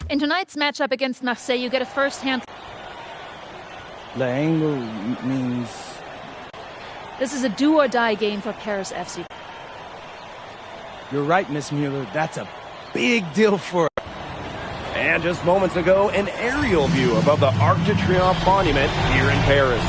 In tonight's matchup against Marseille, you get a first-hand... L'angle means... This is a do-or-die game for Paris FC. You're right, Miss Mueller. That's a big deal for us. And just moments ago, an aerial view above the Arc de Triomphe monument here in Paris.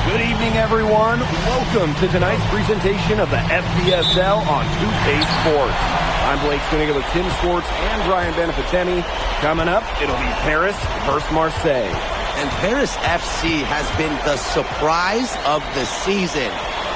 Good evening, everyone. Welcome to tonight's presentation of the FBSL on 2K Sports. I'm Blake Swiniga with Tim Schwartz and Brian Benefitemi. Coming up, it'll be Paris versus Marseille. And Paris FC has been the surprise of the season.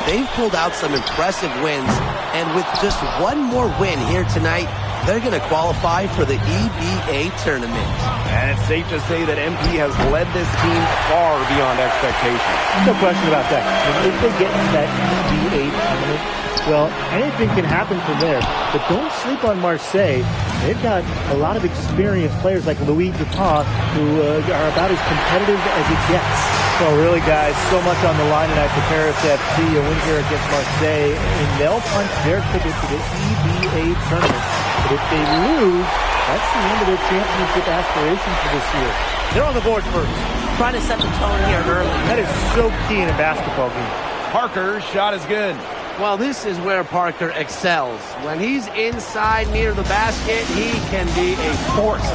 They've pulled out some impressive wins, and with just one more win here tonight, they're going to qualify for the EBA tournament. And it's safe to say that MP has led this team far beyond expectations. No question about that. If they get into that EBA tournament, well, anything can happen from there. But don't sleep on Marseille. They've got a lot of experienced players like Louis Dupont who are about as competitive as it gets. So really, guys, so much on the line tonight for Paris FC. A win here against Marseille, and they'll punch their ticket to the EBA tournament. But if they lose, that's the end of their championship aspirations for this year. They're on the board first. Trying to set the tone here early. That is so key in a basketball game. Parker's shot is good. Well, this is where Parker excels. When he's inside near the basket, he can be a force.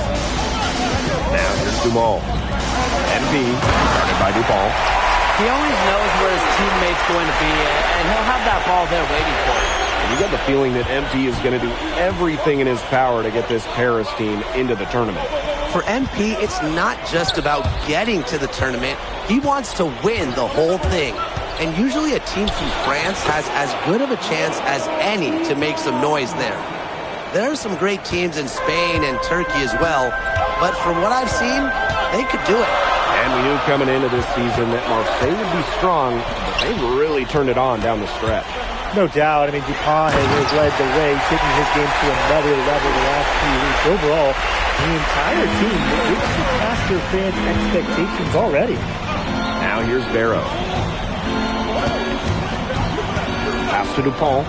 Now here's Dumont. MP, guarded by Dupont. He always knows where his teammate's going to be, and he'll have that ball there waiting for him. And you got the feeling that MP is going to do everything in his power to get this Paris team into the tournament. For MP, it's not just about getting to the tournament. He wants to win the whole thing. And usually a team from France has as good of a chance as any to make some noise there. There are some great teams in Spain and Turkey as well, but from what I've seen, they could do it. And we knew coming into this season that Marseille would be strong, but they really turned it on down the stretch. No doubt. I mean, Dupont has led the way, taking his game to another level the last few weeks. Overall, the entire team has surpassed their fans' expectations already. Now here's Barrow. Pass to Dupont.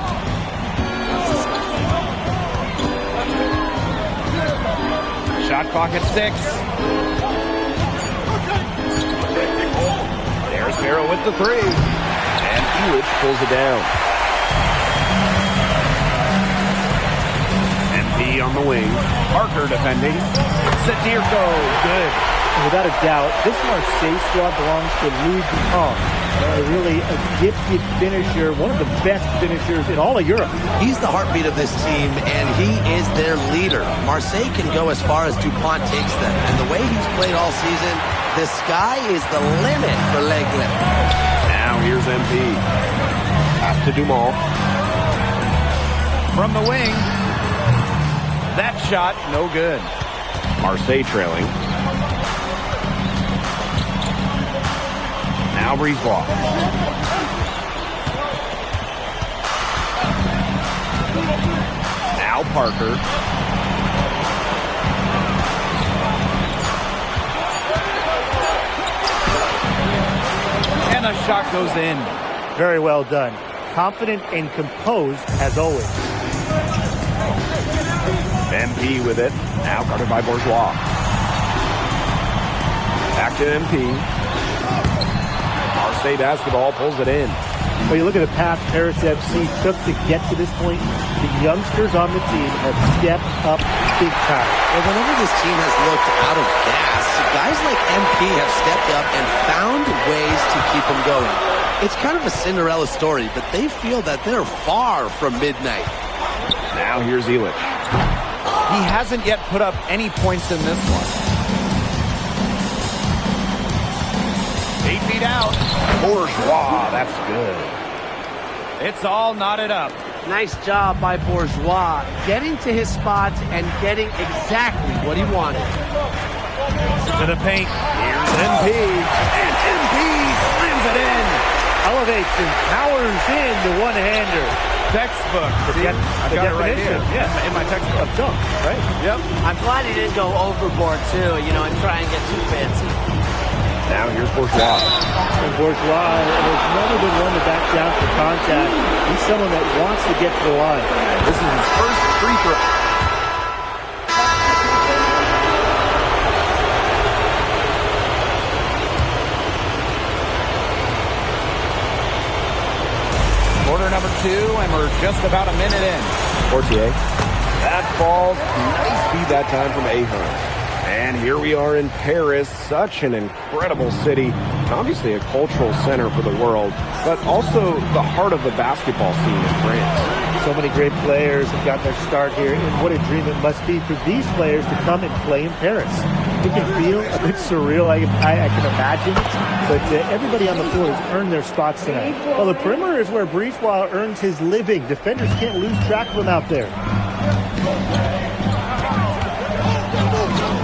Shot clock at 6. There's Barrow with the 3. And Elitch pulls it down. MP on the wing. Parker defending. Satirko. Good. Without a doubt, this Marseille squad belongs to Louis Dupont. Really a gifted finisher, one of the best finishers in all of Europe. He's the heartbeat of this team, and he is their leader. Marseille can go as far as Dupont takes them, and the way he's played all season, the sky is the limit for L'Aigle. Now here's MP. Pass to Dumont. From the wing. That shot, no good. Marseille trailing. Now Brisebois. Now Parker. And the shot goes in. Very well done. Confident and composed as always. MP with it. Now guarded by Bourgeois. Back to MP. Marseille basketball pulls it in. Well, you look at the path Paris FC took to get to this point. The youngsters on the team have stepped up big time. Well, whenever this team has looked out of gas, guys like MP have stepped up and found ways to keep them going. It's kind of a Cinderella story, but they feel that they're far from midnight. Now here's Elitch. He hasn't yet put up any points in this one. 8 feet out. Bourgeois, that's good. It's all knotted up. Nice job by Bourgeois, getting to his spots and getting exactly what he wanted. To the paint. Here's MP. And MP slams it in. Elevates and powers in the one-hander. Textbook. See, I've got it right here. Yeah, in my textbook. Of dunk, right? Yep. I'm glad he didn't go overboard, too, and try and get too fancy. Now here's Bourgeois. And Bourgeois has never been one to back down for contact. He's someone that wants to get to the line. This is his first free throw. and we're just about a minute in. Portier. That falls. Nice feed that time from Ahern. And here we are in Paris, such an incredible city, and obviously a cultural center for the world, but also the heart of the basketball scene in France. So many great players have gotten their start here, and what a dream it must be for these players to come and play in Paris. It can feel a bit surreal, I can imagine, but everybody on the floor has earned their spots tonight. Well, the perimeter is where Brisebois earns his living. Defenders can't lose track of him out there.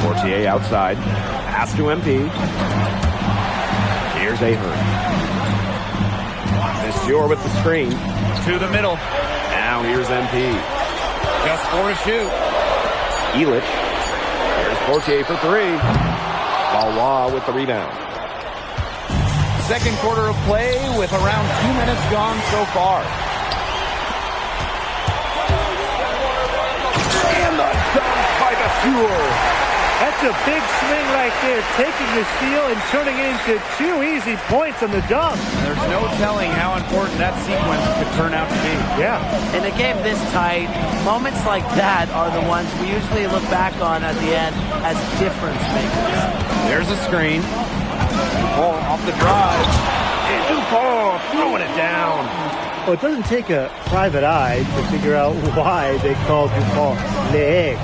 Portier outside. Pass to MP. Here's Ahern. Monsieur with the screen. To the middle. Now here's MP. Just 4 to shoot. Illich. Here's Portier for 3. Valois with the rebound. Second quarter of play with around 2 minutes gone so far. And the dunk by Monsieur. That's a big swing right there, taking the steal and turning it into 2 easy points on the dunk. There's no telling how important that sequence could turn out to be. Yeah. In a game this tight, moments like that are the ones we usually look back on at the end as difference makers. There's a screen. Ball off the drive. And Dupont throwing it down. Well, it doesn't take a private eye to figure out why they call Dupont Le Egg.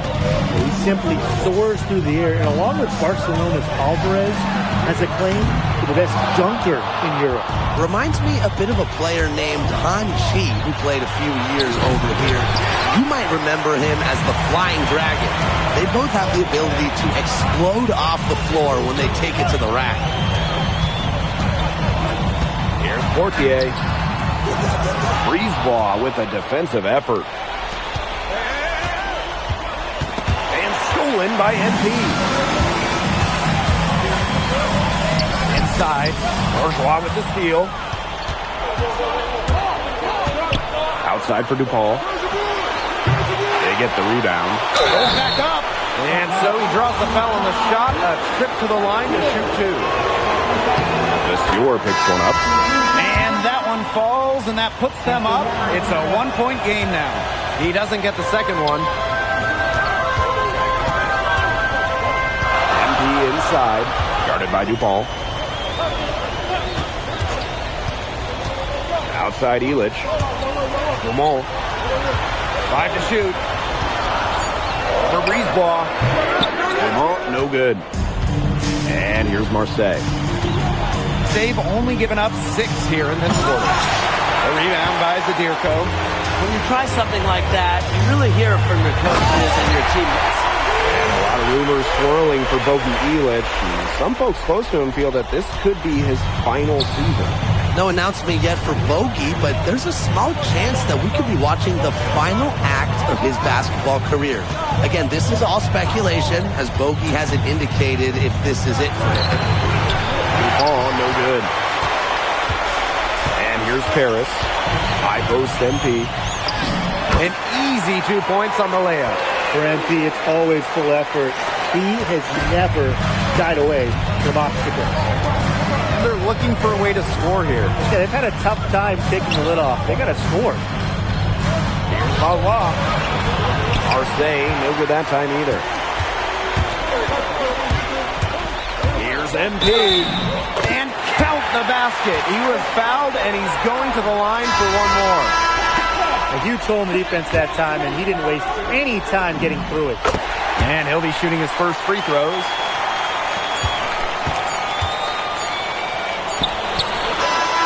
He simply soars through the air, and along with Barcelona's Alvarez, has a claim to the best dunker in Europe. Reminds me a bit of a player named Han Chi, who played a few years over here. You might remember him as the Flying Dragon. They both have the ability to explode off the floor when they take it to the rack. Here's Portier. Brisebois with a defensive effort. And stolen by MP. Inside. Bourgeois with the steal. Outside for DuPont. They get the rebound. Goes back up. And so he draws the foul on the shot. A trip to the line to shoot 2. Monsieur picks one up. And that one falls, and that puts them up. It's a 1-point game now. He doesn't get the second one. MP inside, guarded by Dupont. Outside Illich. Dumont. 5 to shoot. For Brisebois. Dumont, no good. And here's Marseille. They've only given up 6 here in this quarter. A rebound by Zadirko. When you try something like that, you really hear it from your coaches and your teammates. And a lot of rumors swirling for Bogi Illich. And some folks close to him feel that this could be his final season. No announcement yet for Bogi, but there's a small chance that we could be watching the final act of his basketball career. Again, this is all speculation, as Bogi hasn't indicated if this is it for him. Dupont, no good. And here's Paris. High post MP. An easy 2 points on the layup. For MP, it's always full effort. He has never shied away from obstacles. They're looking for a way to score here. Yeah, they've had a tough time taking the lid off. They got to score. Here's Valois. Marseille, no good that time either. Here's MP. And count the basket. He was fouled, and he's going to the line for one more. A huge hole in the defense that time, and he didn't waste any time getting through it. And he'll be shooting his first free throws.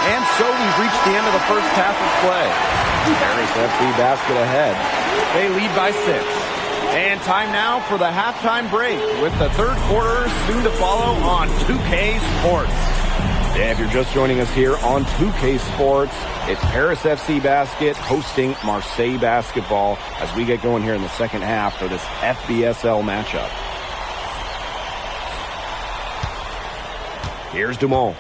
And so we've reached the end of the first half of play. Paris FC basket ahead. They lead by 6. And time now for the halftime break, with the third quarter soon to follow on 2K Sports. Yeah, if you're just joining us here on 2K Sports, it's Paris FC basket hosting Marseille basketball as we get going here in the second half for this FBSL matchup. Here's Dumont.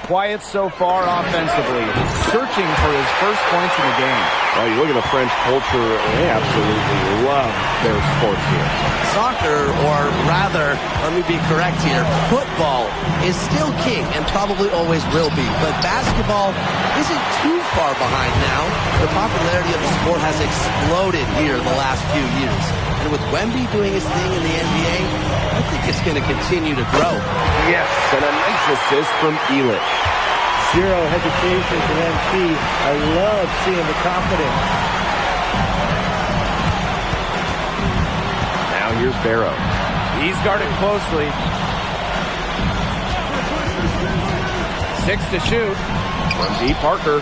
Quiet so far offensively, searching for his first points in the game. Well, you look at the French culture, they absolutely love love their sports here. Soccer, or rather, let me be correct here, football is still king and probably always will be. But basketball isn't too far behind now. The popularity of the sport has exploded here in the last few years. And with Wemby doing his thing in the NBA, I think it's going to continue to grow. Yes, and a nice assist from Elich. Zero hesitation from MP. I love seeing the confidence. Now here's Barrow. He's guarded closely. 6 to shoot. From deep, Parker.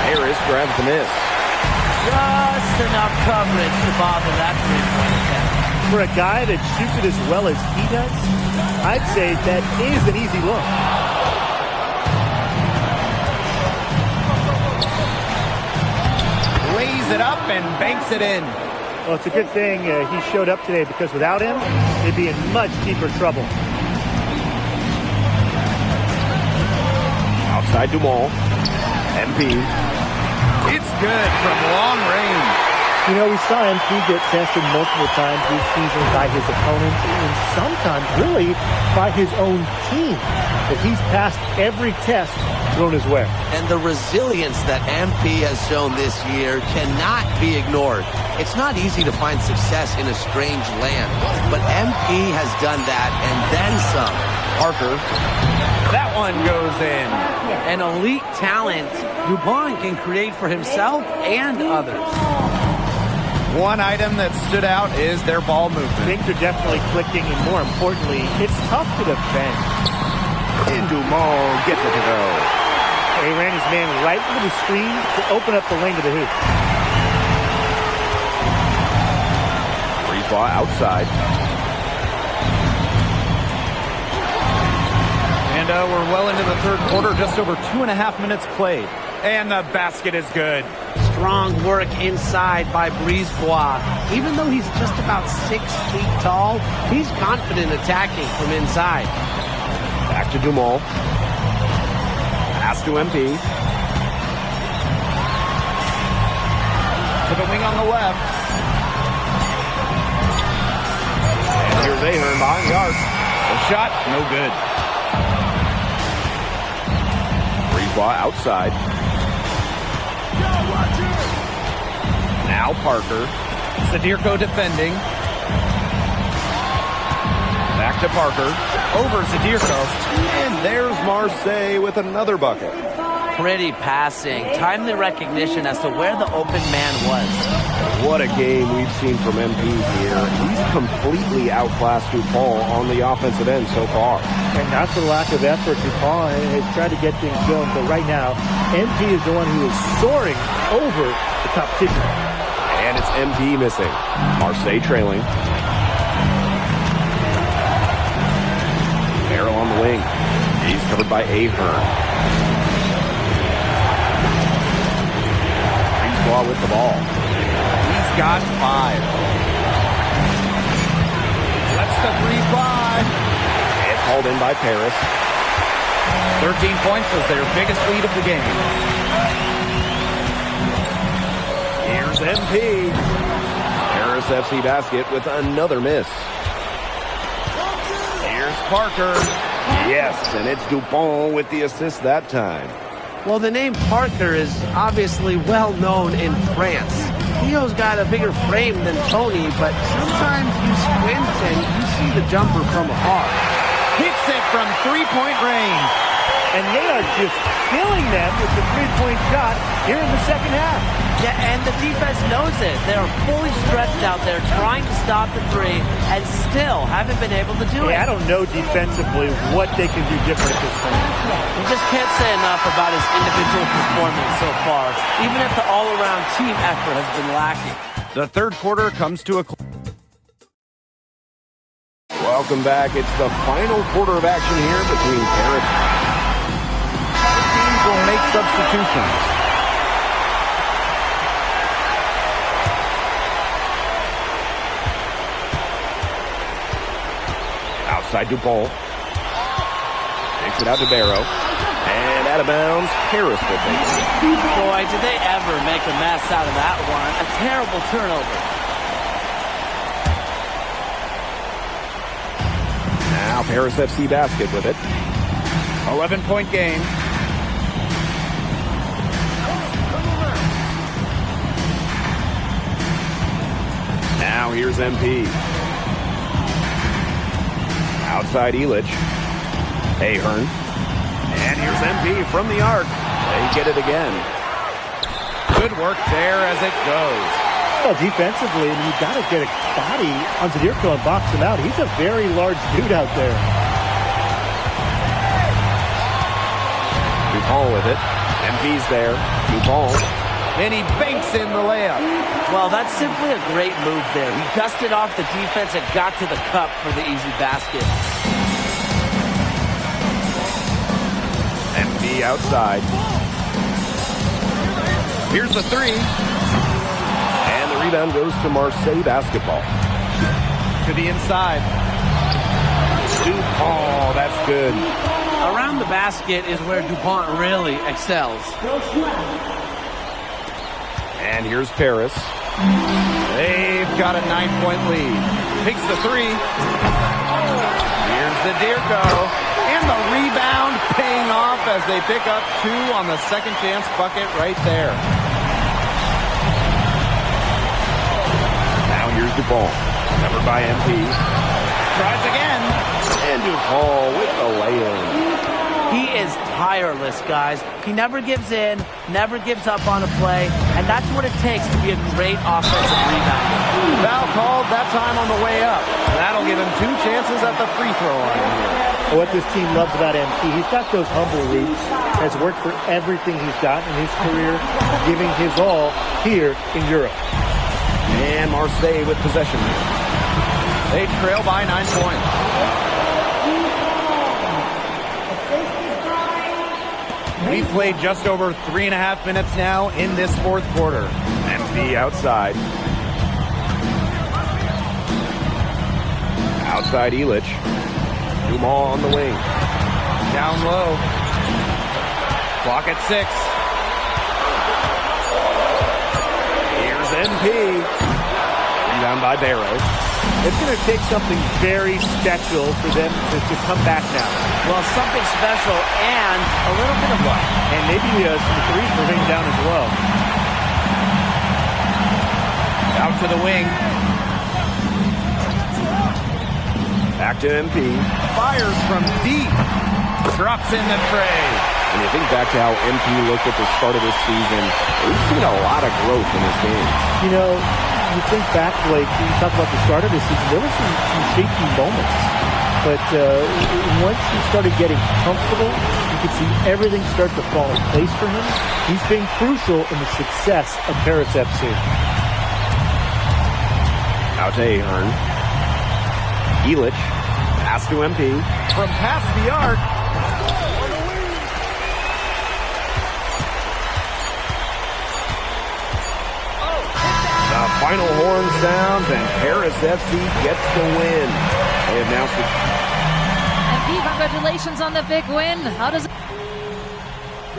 Harris grabs the miss. Just enough coverage to bother that three-point attempt. For a guy that shoots it as well as he does, I'd say that is an easy look. Lays it up and banks it in. Well, it's a good thing he showed up today, because without him, they'd be in much deeper trouble. Outside Dumont. MP. It's good from long range. You know, we saw MP get tested multiple times this season by his opponents, and sometimes really by his own team. But he's passed every test thrown his way. And the resilience that MP has shown this year cannot be ignored. It's not easy to find success in a strange land, but MP has done that and then some. Parker. That one goes in. An elite talent, Dupont can create for himself and others. One item that stood out is their ball movement. Things are definitely clicking, and more importantly, it's tough to defend. And Dumont gets it to go. He ran his man right into the screen to open up the lane to the hoop. Breeze ball outside. And we're well into the third quarter, just over 2.5 minutes played. And the basket is good. Strong work inside by Brisebois. Even though he's just about 6 feet tall, he's confident attacking from inside. Back to Dumont. Pass to MP. To the wing on the left. And here's Ahern behind the arc. The shot, no good. Brisebois outside. Now Parker. Sadirko defending. Back to Parker. Over Sadirko. And there's Marseille with another bucket. Pretty passing. Timely recognition as to where the open man was. What a game we've seen from MP here. He's completely outclassed Dupont on the offensive end so far. And not for lack of effort, Dupont has tried to get things going, but right now, MP is the one who is soaring over the competition. And it's MP missing. Marseille trailing. Barrow on the wing. He's covered by Ahern. Brisebois with the ball. He's got 5. Let's the 3 fly. It's hauled in by Paris. 13 points was their biggest lead of the game. Here's MP. Paris FC basket with another miss. Here's Parker. Yes, and it's Dupont with the assist that time. Well, the name Parker is obviously well known in France. Theo's got a bigger frame than Tony, but sometimes you squint and you see the jumper from afar. Hits it from 3-point range. And they are just killing them with the three-point shot here in the second half. Yeah, and the defense knows it. They're fully stretched out there trying to stop the three and still haven't been able to do it. I don't know defensively what they can do different at this point. You just can't say enough about his individual performance so far, even if the all-around team effort has been lacking. The third quarter comes to a close. Welcome back. It's the final quarter of action here between Paris. Teams will make substitutions. Outside Dupont. Takes it out to Barrow. And out of bounds, Paris will take it. Boy, did they ever make a mess out of that one. A terrible turnover. Now Paris FC basket with it. 11-point game. Now here's MP. Outside Elich. Ahern. And here's MP from the arc. They get it again. Good work there as it goes. Well, defensively, I mean, you've got to get a body on Zadirko and box him out. He's a very large dude out there. Dupont with it. MP's there. Dupont. And he banks in the layup. Well, that's simply a great move there. He dusted off the defense and got to the cup for the easy basket. MP outside. Here's the three. And the rebound goes to Marseille basketball. To the inside. Dupont, that's good. Around the basket is where DuPont really excels. And here's Paris. They've got a 9-point lead. Takes the three. Here's Zadirko. And the rebound paying off as they pick up 2 on the second chance bucket right there. Now here's Dupont. Covered by MP. Tries again. And Dupont with the lay-in. He is tireless, guys. He never gives in, never gives up on a play, and that's what it takes to be a great offensive rebounder. Foul called that time on the way up. That'll give him 2 chances at the free throw line here. What this team loves about MP, he's got those humble roots, has worked for everything he's got in his career, giving his all here in Europe. And Marseille with possession. They trail by 9 points. We've played just over 3.5 minutes now in this fourth quarter. MP outside. Outside Elich. Dumont on the wing. Down low. Clock at 6. Here's MP. Rebound by Barrow. It's going to take something very special for them to come back now. Well, something special and a little bit of luck. And maybe some threes will ring down as well. Out to the wing. Back to MP. Fires from deep. Drops in the tray. When you think back to how MP looked at the start of this season, we've seen a lot of growth in this game. You know, you think back, like, you talk about the start of this season, there were some shaky moments. But once he started getting comfortable, you could see everything start to fall in place for him. He's been crucial in the success of Paris FC. Out to Ahern. Elich. Pass to MP. From past the arc. The final horn sounds and Paris FC gets the win. They announced it. MP, congratulations on the big win. How does it...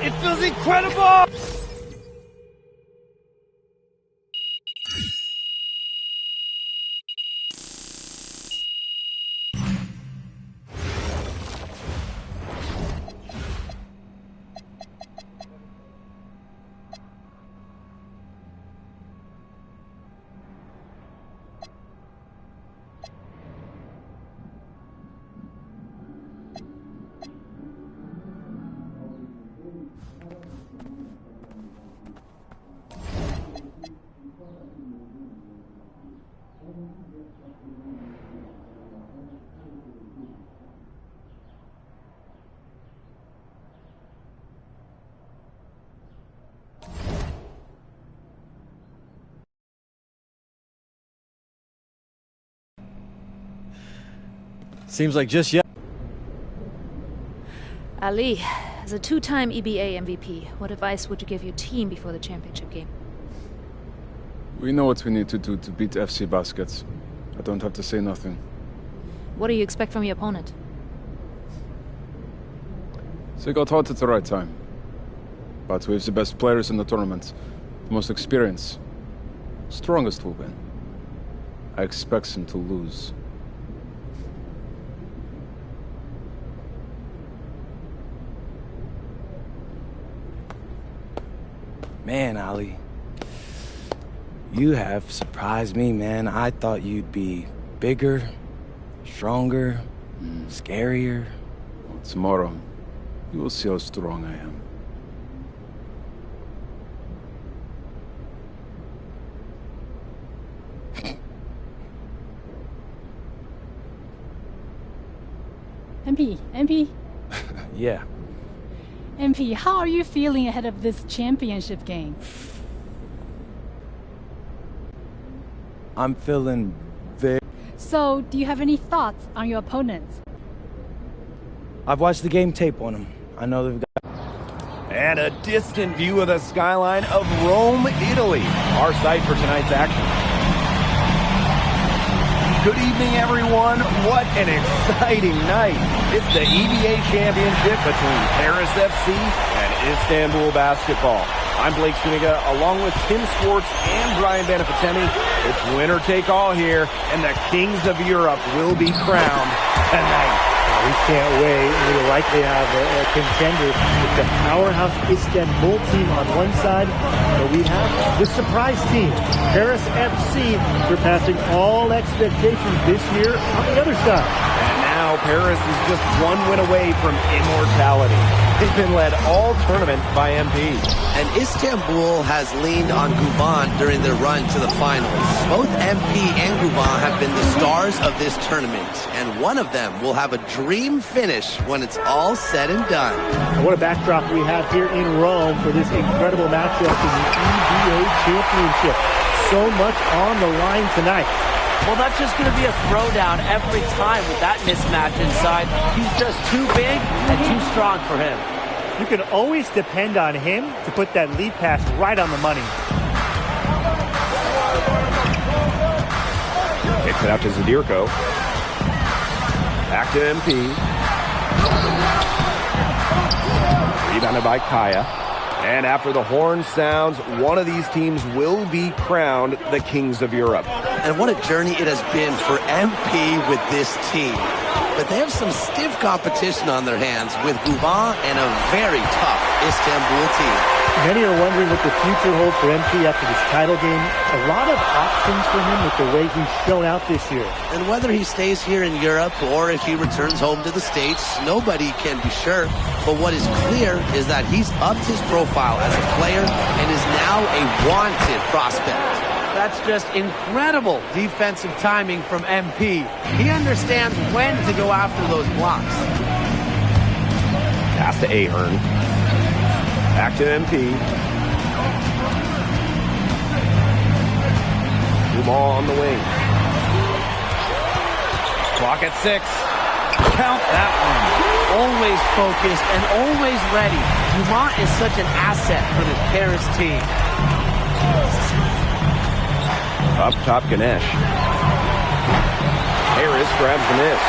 It feels incredible. Seems like just yet. Ali, as a 2-time EBA MVP, what advice would you give your team before the championship game? We know what we need to do to beat FC Baskets. I don't have to say nothing. What do you expect from your opponent? They got hot at the right time. But we have the best players in the tournament. The most experience. Strongest will win. I expect them to lose. Man, Ali, you have surprised me, man. I thought you'd be bigger, stronger, scarier. Tomorrow, you will see how strong I am. MP, Yeah. MP, how are you feeling ahead of this championship game? I'm feeling very... So, do you have any thoughts on your opponents? I've watched the game tape on them. I know they've got... And a distant view of the skyline of Rome, Italy, our site for tonight's action. Good evening, everyone. What an exciting night. It's the EBA Championship between Paris FC and Istanbul Basketball. I'm Blake Suniga, along with Tim Swartz and Brian Benefitemi. It's winner take all here, and the Kings of Europe will be crowned tonight. We can't wait. We'll likely have a contender with the powerhouse Istanbul team on one side, but we have the surprise team, Paris FC, surpassing all expectations this year on the other side. And now Paris is just one win away from immortality. They've been led all tournament by MP. And Istanbul has leaned on Guvan during their run to the finals. Both MP and Guvan have been the stars of this tournament, and one of them will have a dream finish when it's all said and done. And what a backdrop we have here in Rome for this incredible matchup in the EBA Championship. So much on the line tonight. Well, that's just going to be a throwdown every time with that mismatch inside. He's just too big and too strong for him. You can always depend on him to put that lead pass right on the money. Kicks it out to Zadirko. Back to MP. Rebounded by Kaya. And after the horn sounds, one of these teams will be crowned the Kings of Europe. And what a journey it has been for MP with this team. But they have some stiff competition on their hands with Guvan and a very tough Istanbul team. Many are wondering what the future holds for MP after this title game. A lot of options for him with the way he's shown out this year. And whether he stays here in Europe or if he returns home to the States, nobody can be sure. But what is clear is that he's upped his profile as a player and is now a wanted prospect. That's just incredible defensive timing from MP. He understands when to go after those blocks. Pass to Ahern. Back to MP. Dumas on the wing. Clock at 6. Count that one. Always focused and always ready. Dumas is such an asset for this Paris team. Up top, Ganesh. Harris grabs the miss.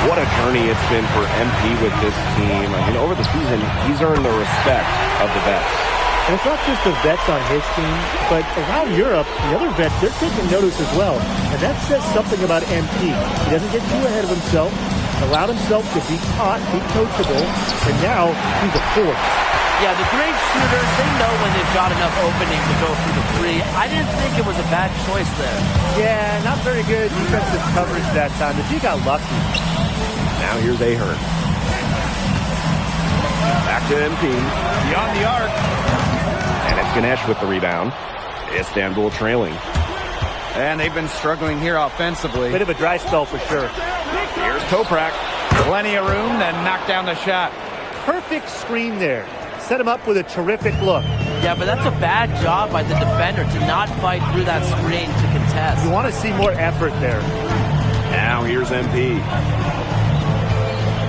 What a journey it's been for MP with this team. I mean, over the season, he's earned the respect of the vets. And it's not just the vets on his team, but around Europe, the other vets, they're taking notice as well. And that says something about MP. He doesn't get too ahead of himself, allowed himself to be taught, be coachable, and now he's a force. Yeah, the great shooters, they know when they've got enough opening to go through the three. I didn't think it was a bad choice there. Yeah, not very good defensive coverage that time, but he got lucky. Now here's Ahern. Back to MP. Beyond the arc. And it's Ganesh with the rebound. Istanbul trailing. And they've been struggling here offensively. Bit of a dry spell for sure. Here's Toprak. Plenty of room, then knock down the shot. Perfect screen there. Set him up with a terrific look. Yeah, but that's a bad job by the defender to not fight through that screen to contest. You want to see more effort there. Now here's MP.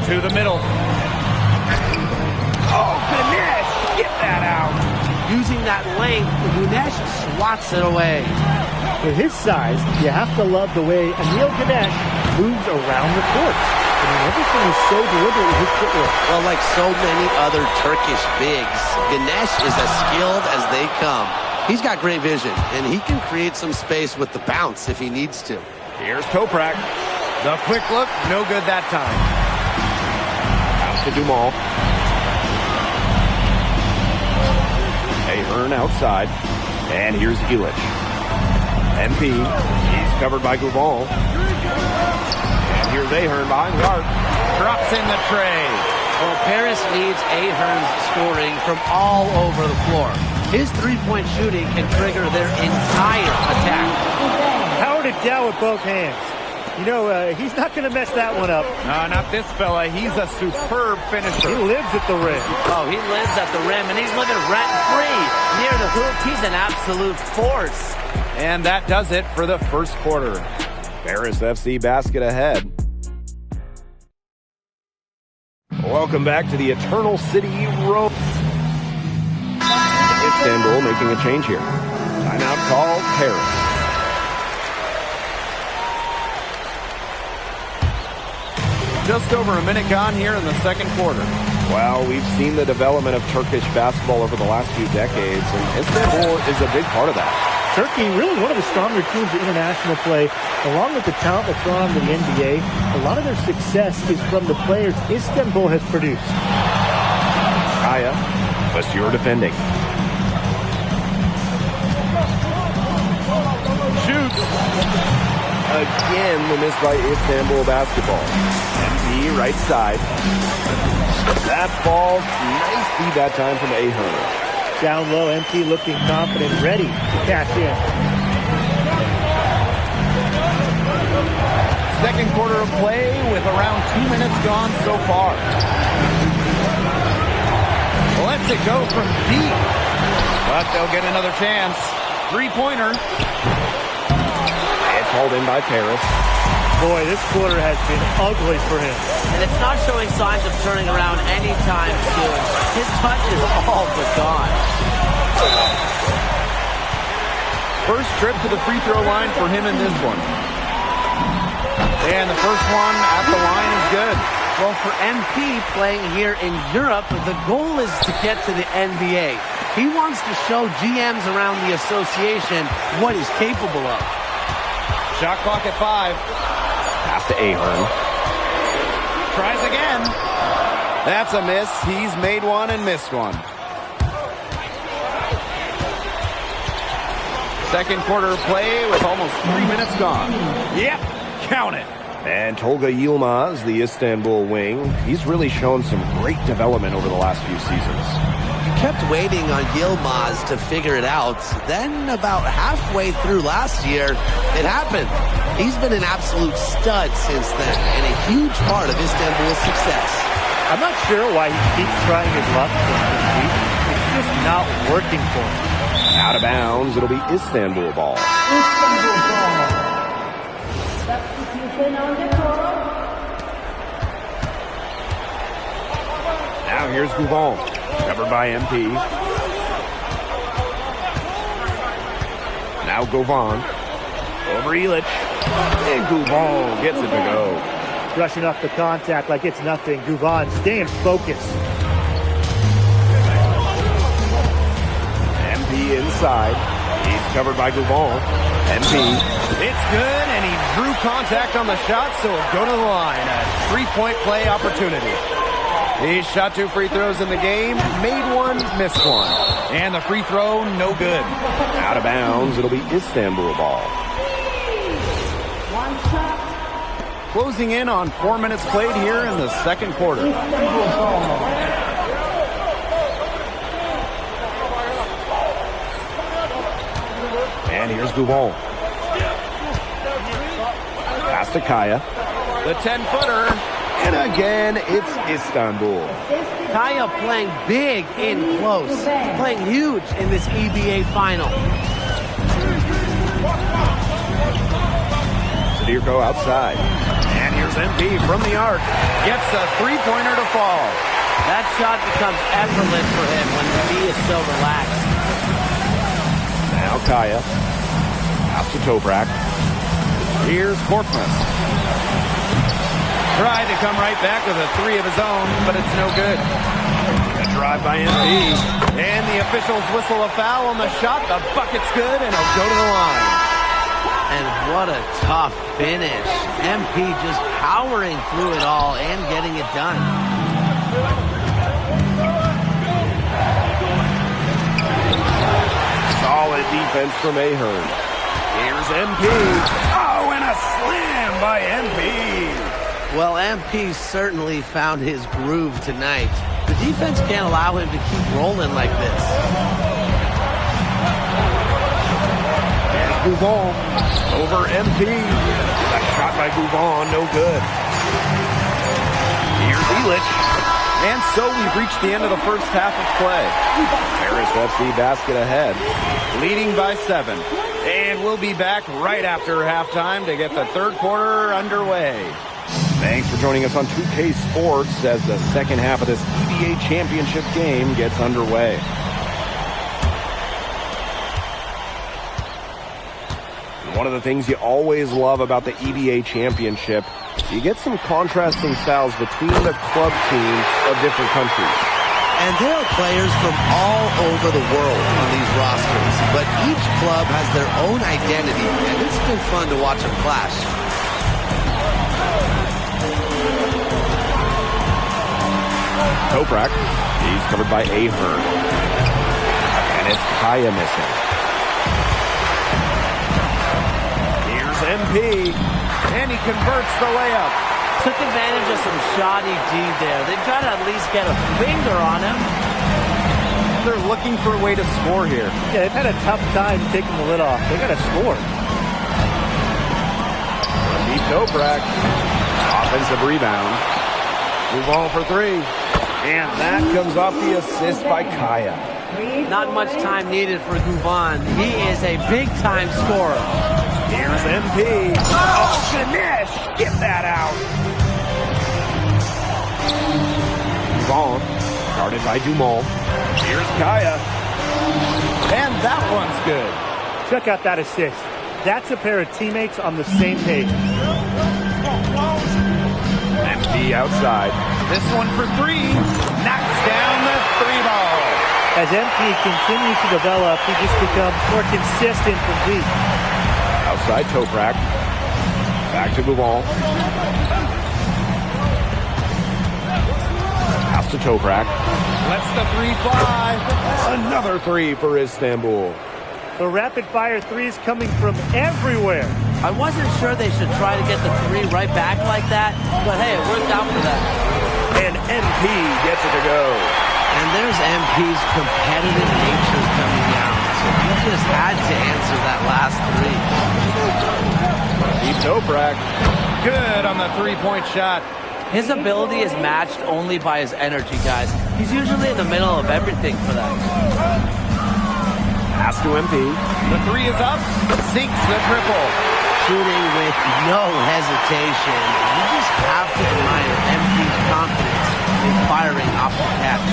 To the middle. Oh, Ganesh! Get that out! Using that length, Ganesh swats it away. With his size, you have to love the way Anil Ganesh moves around the court. I mean, everything is so deliberate with his footwork. Well, like so many other Turkish bigs, Ganesh is as skilled as they come. He's got great vision, and he can create some space with the bounce if he needs to. Here's Toprak. The quick look, no good that time. Pass to Dumas. Ahern outside. And here's Illich. MP, he's covered by Gouval. And here's Ahern behind the arc. Drops in the tray. Well, Paris needs Ahern's scoring from all over the floor. His three-point shooting can trigger their entire attack. Powered it down with both hands. You know, he's not going to mess that one up. No, not this fella. He's a superb finisher. He lives at the rim. Oh, he lives at the rim, and he's living rent-free near the hoop. He's an absolute force. And that does it for the first quarter. Paris FC basket ahead. Welcome back to the Eternal City Road. Istanbul making a change here. Timeout called Paris. Just over a minute gone here in the second quarter. Well, we've seen the development of Turkish basketball over the last few decades, and Istanbul is a big part of that. Turkey, really one of the stronger teams in international play, along with the talent that's gone on to the NBA. A lot of their success is from the players Istanbul has produced. Kaya, Basur defending. Shoots. Again, the miss by Istanbul basketball. MP right side. That falls. Nice feed that time from Ahern. Down low, MP looking confident, ready to cash in. Second quarter of play with around 2 minutes gone so far. Lets it go from deep. But they'll get another chance. Three-pointer. It's hauled in by Paris. Boy, this quarter has been ugly for him. And it's not showing signs of turning around anytime soon. His touch is all but gone. First trip to the free throw line for him in this one. And the first one at the line is good. Well, for MP playing here in Europe, the goal is to get to the NBA. He wants to show GMs around the association what he's capable of. Shot clock at 5. Pass to Ahern. Tries again. That's a miss. He's made one and missed one. Second quarter of play with almost 3 minutes gone. Yep, count it. And Tolga Yilmaz, the Istanbul wing, he's really shown some great development over the last few seasons. Kept waiting on Yilmaz to figure it out. Then about halfway through last year, it happened. He's been an absolute stud since then and a huge part of Istanbul's success. I'm not sure why he keeps trying his luck. It's just not working for him. Out of bounds, it'll be Istanbul ball. Now here's Gouval, covered by MP. Now Govan, over Illich, and Gouval gets it to go. Rushing off the contact like it's nothing. Gouvan staying focused. MP inside. He's covered by Gouval. MP. It's good, and he drew contact on the shot, so it'll go to the line. A three-point play opportunity. He shot 2 free throws in the game, made one, missed one. And the free throw, no good. Out of bounds, it'll be Istanbul ball. Closing in on 4 minutes played here in the second quarter. And here's Gouval. Pass to Kaya. The 10-footer. And again, it's Istanbul. Kaya playing big in close, playing huge in this EBA final. Sadirko outside. And here's MP from the arc. Gets a three-pointer to fall. That shot becomes effortless for him when the knee is so relaxed. Now Kaya. Pass to Toprak. Here's Korkmaz. Tried to come right back with a 3 of his own, but it's no good. A drive by MP. And the officials whistle a foul on the shot. The bucket's good, and it'll go to the line. And what a tough finish. MP just powering through it all and getting it done. Solid defense from Ahern. Here's MP. Oh, and a slam by MP. Well, MP certainly found his groove tonight. The defense can't allow him to keep rolling like this. There's Bouvon over MP. A shot by Bouvon, no good. Here's Elich. And so we've reached the end of the first half of play. Paris FC basket ahead, leading by 7. And we'll be back right after halftime to get the third quarter underway. Thanks for joining us on 2K Sports as the second half of this EBA championship game gets underway. One of the things you always love about the EBA championship, you get some contrasting styles between the club teams of different countries. And there are players from all over the world on these rosters, but each club has their own identity, and it's been fun to watch them clash. Toprak, he's covered by Ahern. And it's Kaya missing. Here's MP, and he converts the layup. Took advantage of some shoddy D there. They've got to at least get a finger on him. They're looking for a way to score here. Yeah, they've had a tough time taking the lid off. They got to score. Deep Toprak. Offensive rebound. Move on for 3. And that comes off the assist by Kaya. Not much time needed for Gouvan. He is a big-time scorer. Here's MP. Oh, Ganesh! Get that out! Vaughn, guarded by Dumont. Here's Kaya. And that one's good. Check out that assist. That's a pair of teammates on the same page. MP outside. This one for 3. Knocks down the 3 ball. As MP continues to develop, he just becomes more consistent from deep. Outside Toprak. Back to Bouvon. Pass to Toprak. Lets the 3 fly. Another 3 for Istanbul. The rapid-fire threes coming from everywhere. I wasn't sure they should try to get the 3 right back like that, but hey, it worked out for them. And MP gets it to go. And there's MP's competitive nature coming out. So he just had to answer that last 3. Deep Toprak. Good on the 3-point shot. His ability is matched only by his energy, guys. He's usually in the middle of everything for them. Pass to MP. The 3 is up. Sinks the triple. Shooting with no hesitation. You just have to admire MP's confidence in firing off the catch.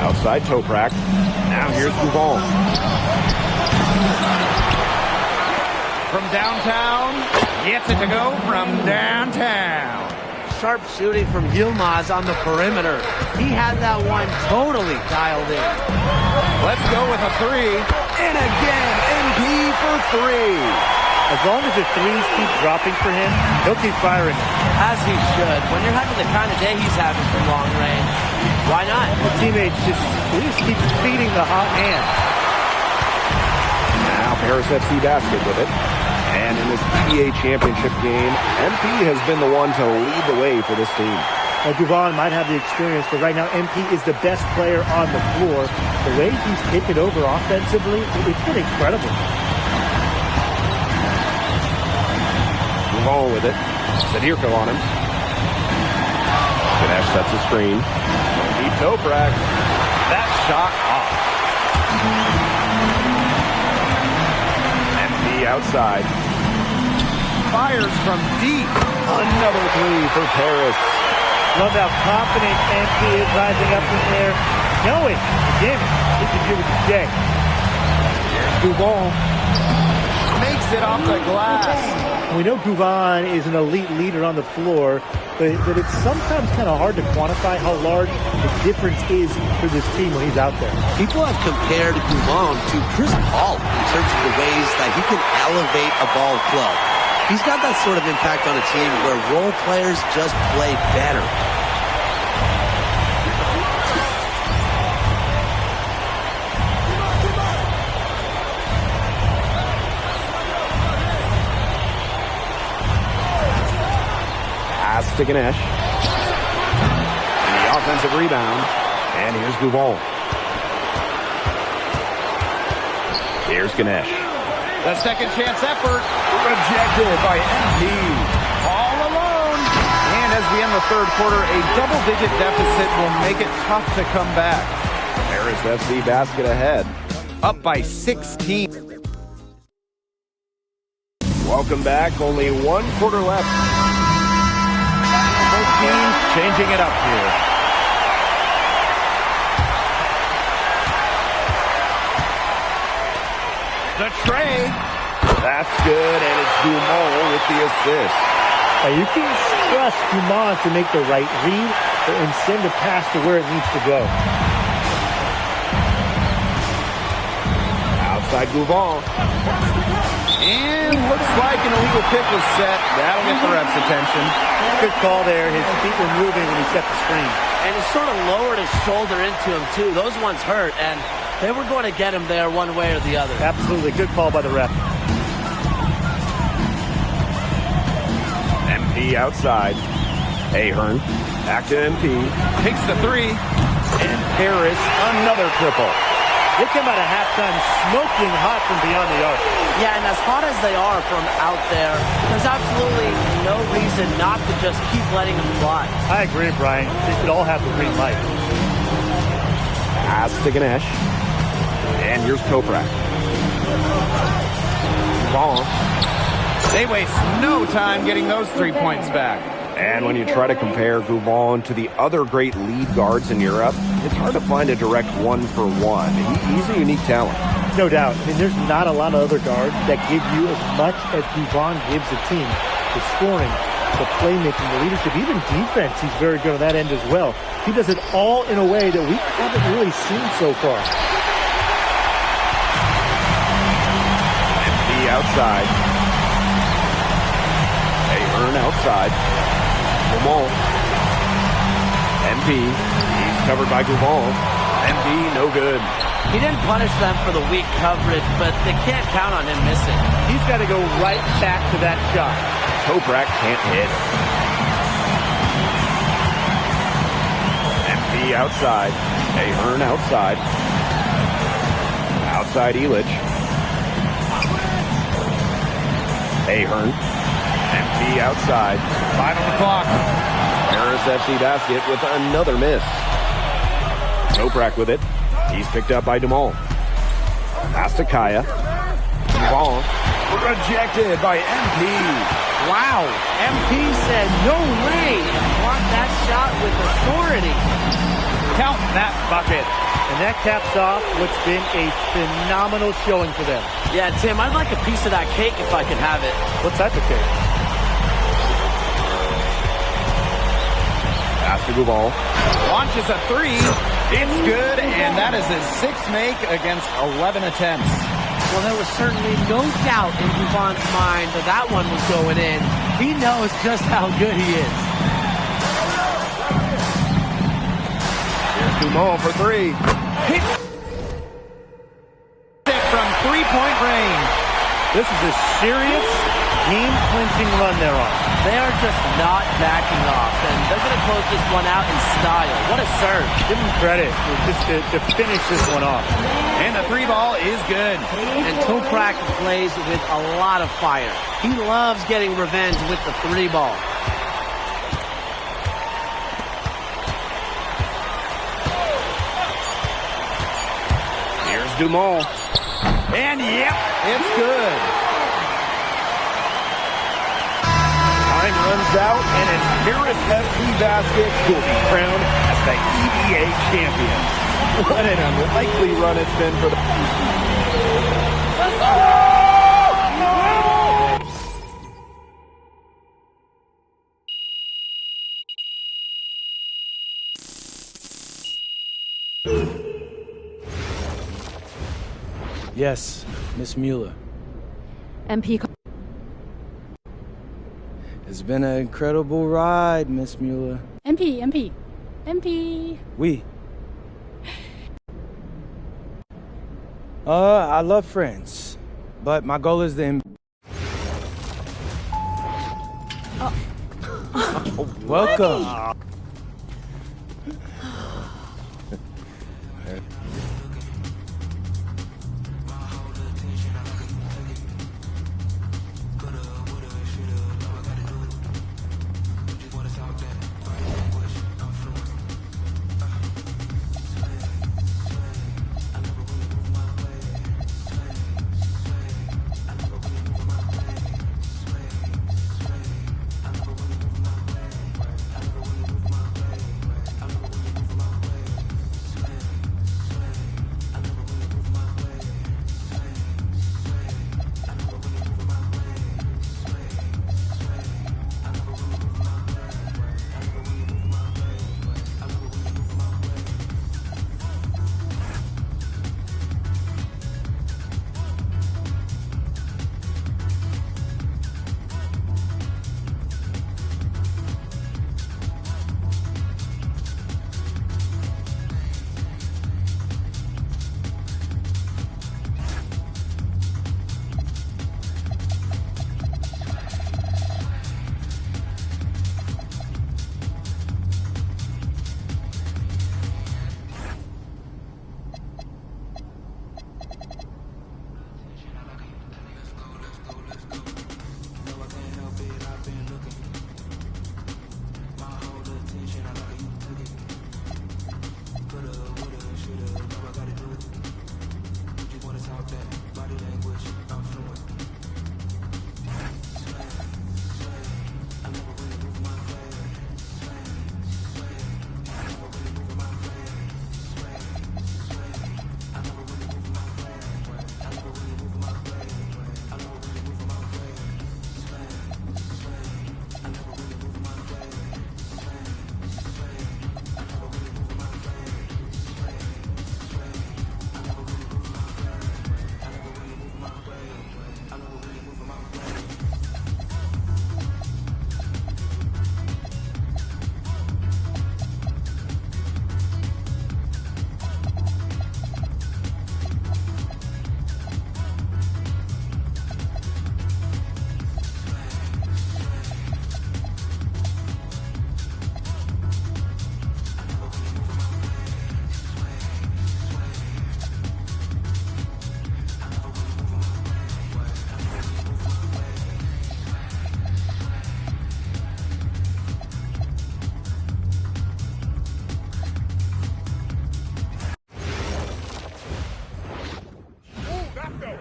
Outside Toprak. Now here's Bouvon. From downtown. Gets it to go from downtown. Sharp shooting from Yilmaz on the perimeter. He had that one totally dialed in. Let's go with a 3. And again, MP for 3. As long as the threes keep dropping for him, he'll keep firing. As he should. When you're having the kind of day he's having from long range, why not? The teammates just keep feeding the hot hand. Now Paris FC basket with it. And in this EBA championship game, MP has been the one to lead the way for this team. Well, Gouvan might have the experience, but right now MP is the best player on the floor. The way he's taken over offensively, it's been incredible. Bouvon with it. Sadirko on him. Ganesh sets the screen. Deep Toprak. That shot off. MP outside. Fires from deep. Another 3 for Paris. Love how confident MP is rising up in there, knowing, again, he can do it today. Here's Bouvon. Makes it off the glass. We know Gouvan is an elite leader on the floor, but it's sometimes kind of hard to quantify how large the difference is for this team when he's out there. People have compared Gouvan to Chris Paul in terms of the ways that he can elevate a ball club. He's got that sort of impact on a team where role players just play better. to Ganesh. And the offensive rebound. And here's Gouval. Here's Ganesh. The second chance effort rejected by MP. All alone. And as we end the third quarter, a double-digit deficit will make it tough to come back. Paris FC basket ahead. Up by 16. Welcome back. Only 1 quarter left. Both teams changing it up here. The tray. That's good, and it's Dumont with the assist. You can trust Dumont to make the right read and send a pass to where it needs to go. Outside Gouval. And looks like an illegal pick was set. That'll get the ref's attention. Good call there. His feet were moving when he set the screen. And he sort of lowered his shoulder into him, too. Those ones hurt, and they were going to get him there one way or the other. Absolutely. Good call by the ref. MP outside. Ahern. Back to MP. Takes the three. And Paris, another triple. They come out of halftime smoking hot from beyond the arc. Yeah, and as hot as they are from out there, there's absolutely no reason not to just keep letting them fly. I agree, Brian. They should all have the green light. Pass to Ganesh. And here's Toprak. Ball. They waste no time getting those 3 points back. And when you try to compare Gouval to the other great lead guards in Europe, it's hard to find a direct one-for-one. He's a unique talent. No doubt. I mean, there's not a lot of other guards that give you as much as Gouval gives a team. The scoring, the playmaking, the leadership, even defense, he's very good on that end as well. He does it all in a way that we haven't really seen so far. MP outside. Ahern outside. Gouval. MP. He's covered by Gouval. MP, no good. He didn't punish them for the weak coverage, but they can't count on him missing. He's got to go right back to that shot. Toprak can't hit. MP outside. Ahern outside. Outside Illich. Ahern. MP outside. 5 on the clock. Paris FC basket with another miss. Toprak with it. He's picked up by Dumont. Pass to Kaya. Ball. Rejected by MP. Wow. MP said no way and blocked that shot with authority. Count that bucket. And that caps off what's been a phenomenal showing for them. Yeah, Tim, I'd like a piece of that cake if I could have it. What type of cake? Pass to Gouval. Launches a three. It's good, and that is his 6th make against 11 attempts. Well, there was certainly no doubt in Gouval's mind that that one was going in. He knows just how good he is. Here's Dumont for 3. Hits it from 3-point range. This is a serious game-clinching run they're on. They are just not backing off, and they're going to close this one out in style. What a serve. Give them credit just to finish this one off. And the 3 ball is good. And Toprak plays with a lot of fire. He loves getting revenge with the 3 ball. Here's Dumont. And yep, it's good. Time runs out, and it's Paris FC basket will be crowned as the EBA champions. What an unlikely run it's been for the... Yes, Miss Mueller. MP. It's been an incredible ride, Miss Mueller. MP. We. I love France, but my goal is the... Welcome.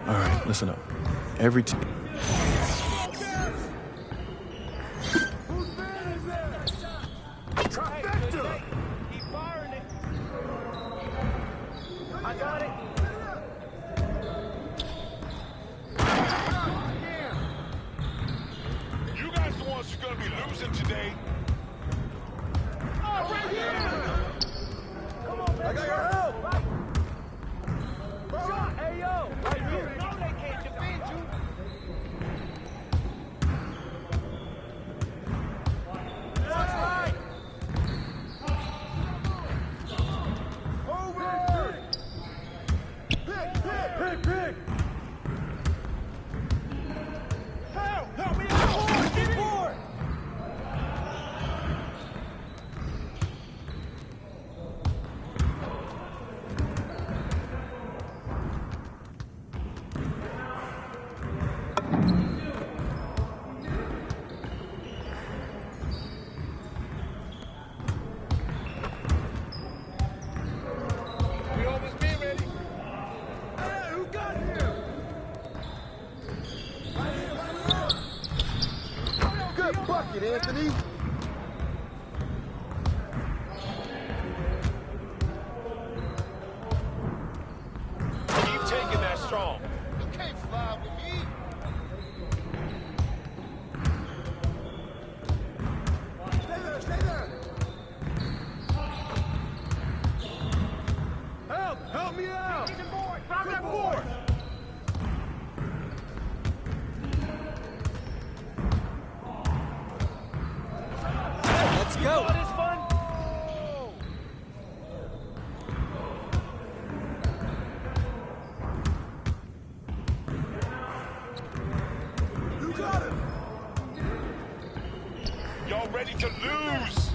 All right, listen up. Every team. I got it. You guys the ones who are going to be losing today. Oh, right here! Come on, man. I got your help. Shot, hey, yo. Right here. No, they can't defend you. That's right. Over. Pick. Help me out. Get forward. We almost be ready. Hey, who got here? Good bucket, Anthony. Keep taking that strong. You can't fly with me. Stay there. Help me out. Grab that board. Let's go. All this fun? You got it. Y'all ready? ready to lose.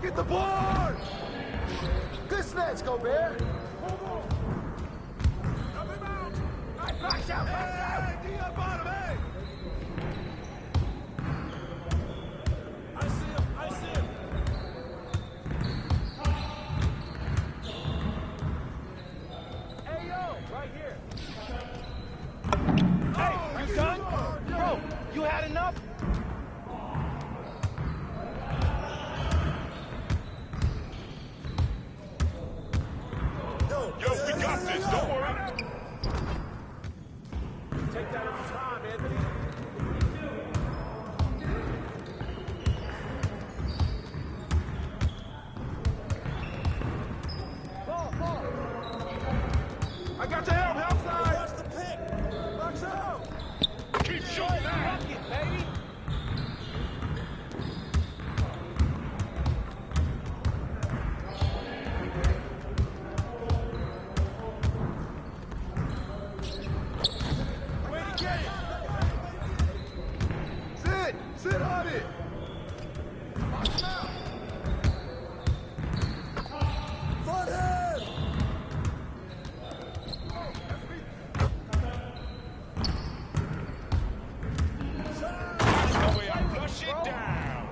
Get the board! Good snatch, go Bear! Back out! Hey, D bottom, hey! I see him, I see him! Hey, yo, right here! Hey, you done? Bro, you had enough? Yo, we got this, don't worry. Take that every time, Anthony. Ball. I got the help side. Watch the pick. Box out. Keep shooting that. Rock it, baby. Sit on it! Front head! Flush it down.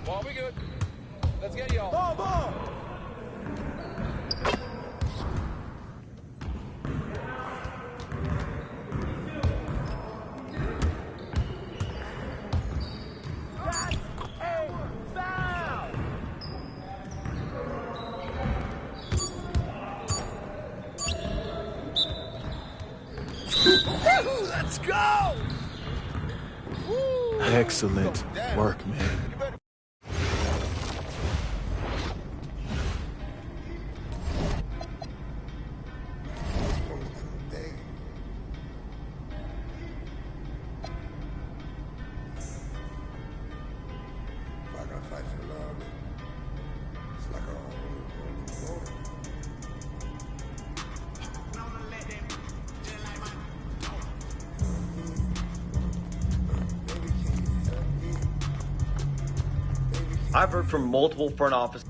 Ball, we good. Let's get y'all. Ball! Let's go! Excellent work, man. I've heard from multiple front office.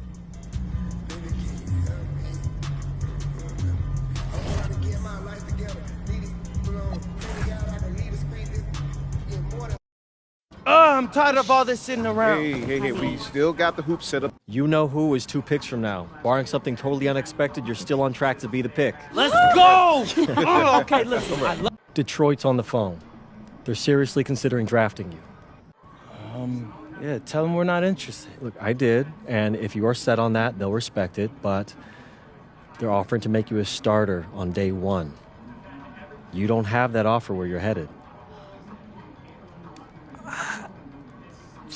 I'm tired of all this sitting around. Hey, we still got the hoop set up. You know who is 2 picks from now. Barring something totally unexpected, you're still on track to be the pick. Let's go! Oh, okay, listen. Detroit's on the phone. They're seriously considering drafting you. Yeah, tell them we're not interested. Look, I did, and if you are set on that, they'll respect it, but they're offering to make you a starter on day 1. You don't have that offer where you're headed.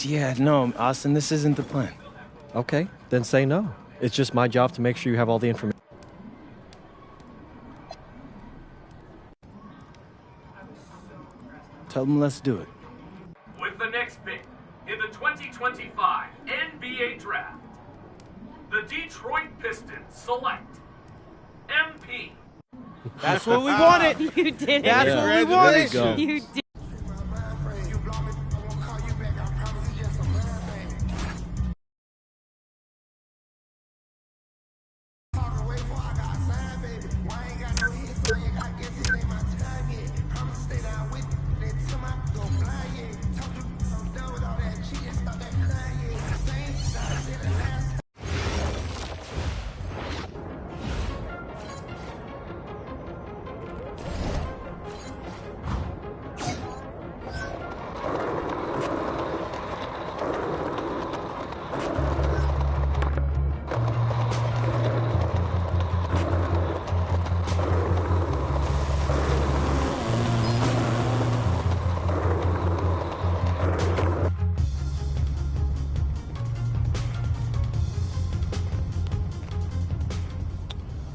Yeah, no, Austin, this isn't the plan. Okay, then say no. It's just my job to make sure you have all the information. Tell them let's do it. With the next pick in the 2025 NBA Draft, the Detroit Pistons select MP. That's what we wanted. You did it. That's what we wanted. There you go. You did.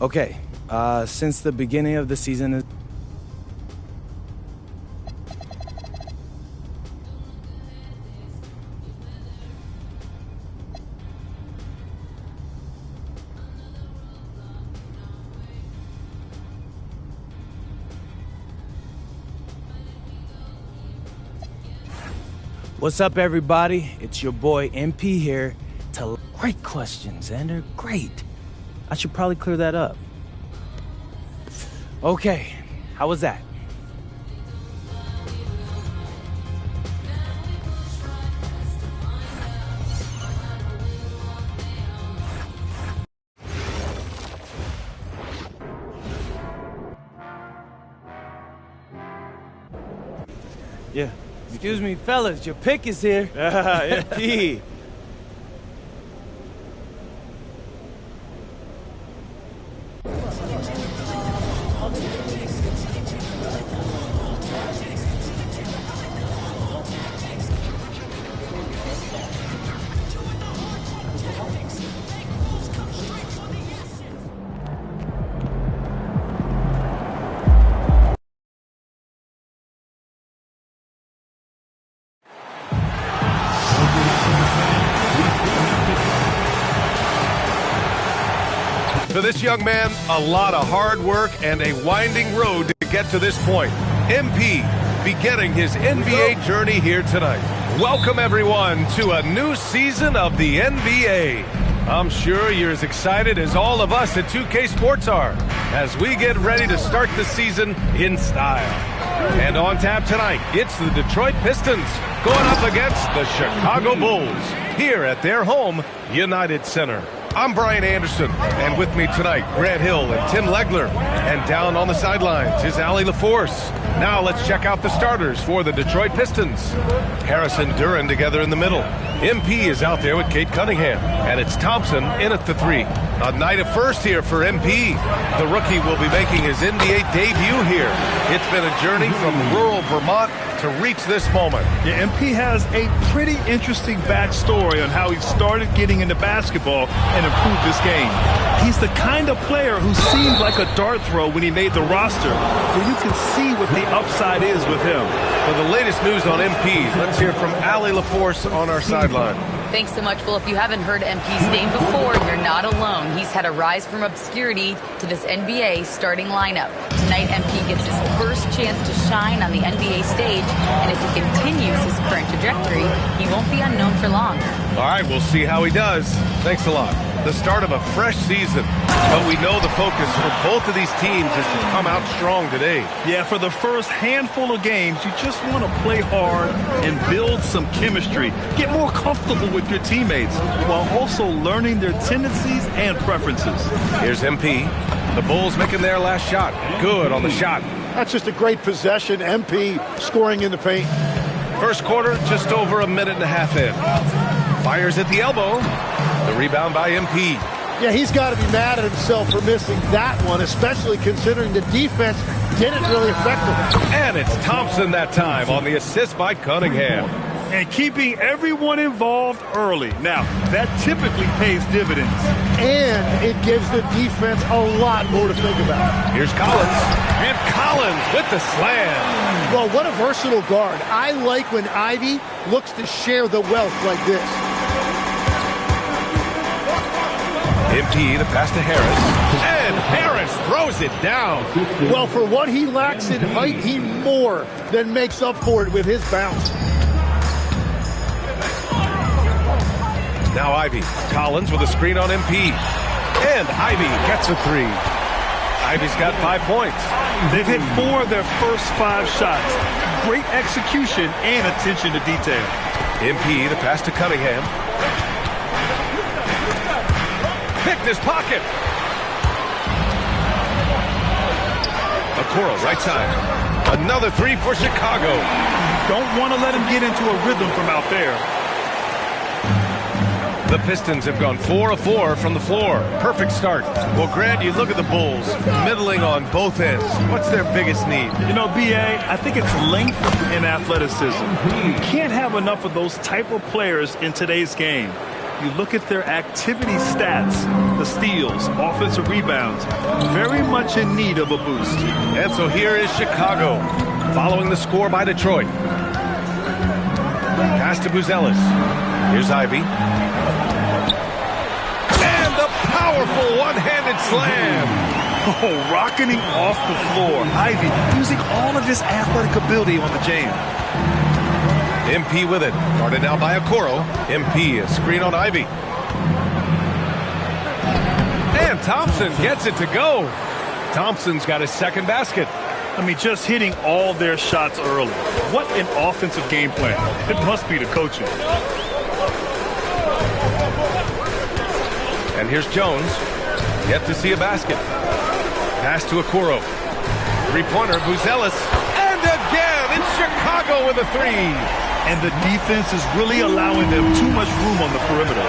Okay, since the beginning of the season... What's up, everybody? It's your boy MP here. Great question, Xander. Great. I should probably clear that up. Okay, how was that? Yeah. Excuse me, fellas, your pick is here. MP. For this young man, a lot of hard work and a winding road to get to this point. MP beginning his NBA journey here tonight. Welcome, everyone, to a new season of the NBA. I'm sure you're as excited as all of us at 2K Sports are as we get ready to start the season in style. And on tap tonight, it's the Detroit Pistons going up against the Chicago Bulls here at their home, United Center. I'm Brian Anderson, and with me tonight, Grant Hill and Tim Legler. And down on the sidelines is Allie LaForce. Now let's check out the starters for the Detroit Pistons. Harris and Duran together in the middle. MP is out there with Kate Cunningham, and it's Thompson in at the 3. A night of first here for MP. The rookie will be making his NBA debut here. It's been a journey from rural Vermont to reach this moment. Yeah, MP has a pretty interesting backstory on how he started getting into basketball and improved this game. He's the kind of player who seemed like a dart throw when he made the roster, but you can see what the upside is with him. For the latest news on MP, let's hear from Allie LaForce on our sideline. Thanks so much. Well, if you haven't heard MP's name before, you're not alone. He's had a rise from obscurity to this NBA starting lineup. Tonight, MP gets his first chance to shine on the NBA stage, and if he continues his current trajectory, he won't be unknown for long. All right, we'll see how he does. Thanks a lot. The start of a fresh season, but we know the focus for both of these teams is to come out strong today. Yeah, for the first handful of games, you just want to play hard and build some chemistry. Get more comfortable with your teammates while also learning their tendencies and preferences. Here's MP. The Bulls making their last shot. Good on the shot. That's just a great possession. MP scoring in the paint. First quarter, just over a minute and a half in. Fires at the elbow. The rebound by MP. Yeah, he's got to be mad at himself for missing that one, especially considering the defense didn't really affect him. And it's Thompson that time on the assist by Cunningham. And keeping everyone involved early. Now, that typically pays dividends. And it gives the defense a lot more to think about. Here's Collins. And Collins with the slam. Well, what a versatile guard. I like when Ivy looks to share the wealth like this. MP, the pass to Harris. And Harris throws it down. Well, for what he lacks in height, he more than makes up for it with his bounce. Now Ivy. Collins with a screen on MP. And Ivy gets a 3. Ivy's got 5 points. They've hit 4 of their first 5 shots. Great execution and attention to detail. MP, the pass to Cunningham. Picked his pocket. Okoro, right side. Another 3 for Chicago. Don't want to let him get into a rhythm from out there. The Pistons have gone 4 of 4 from the floor. Perfect start. Well, Grant, you look at the Bulls, middling on both ends. What's their biggest need? You know, B.A., I think it's length and athleticism. You can't have enough of those type of players in today's game. you look at their activity stats, the steals, offensive rebounds, very much in need of a boost. And so here is Chicago, following the score by Detroit. Pass to Buzelis. Here's Ivy. And the powerful one-handed slam. Oh, rocketing off the floor. Ivy using all of his athletic ability on the jam. MP with it. Guarded now by Okoro. MP, a screen on Ivy. And Thompson gets it to go. Thompson's got his second basket. I mean, just hitting all their shots early. What an offensive game plan. It must be the coaching. And here's Jones. Yet to see a basket. Pass to Okoro. Three-pointer, Buzelis. And again, it's Chicago with a three. And the defense is really allowing them too much room on the perimeter.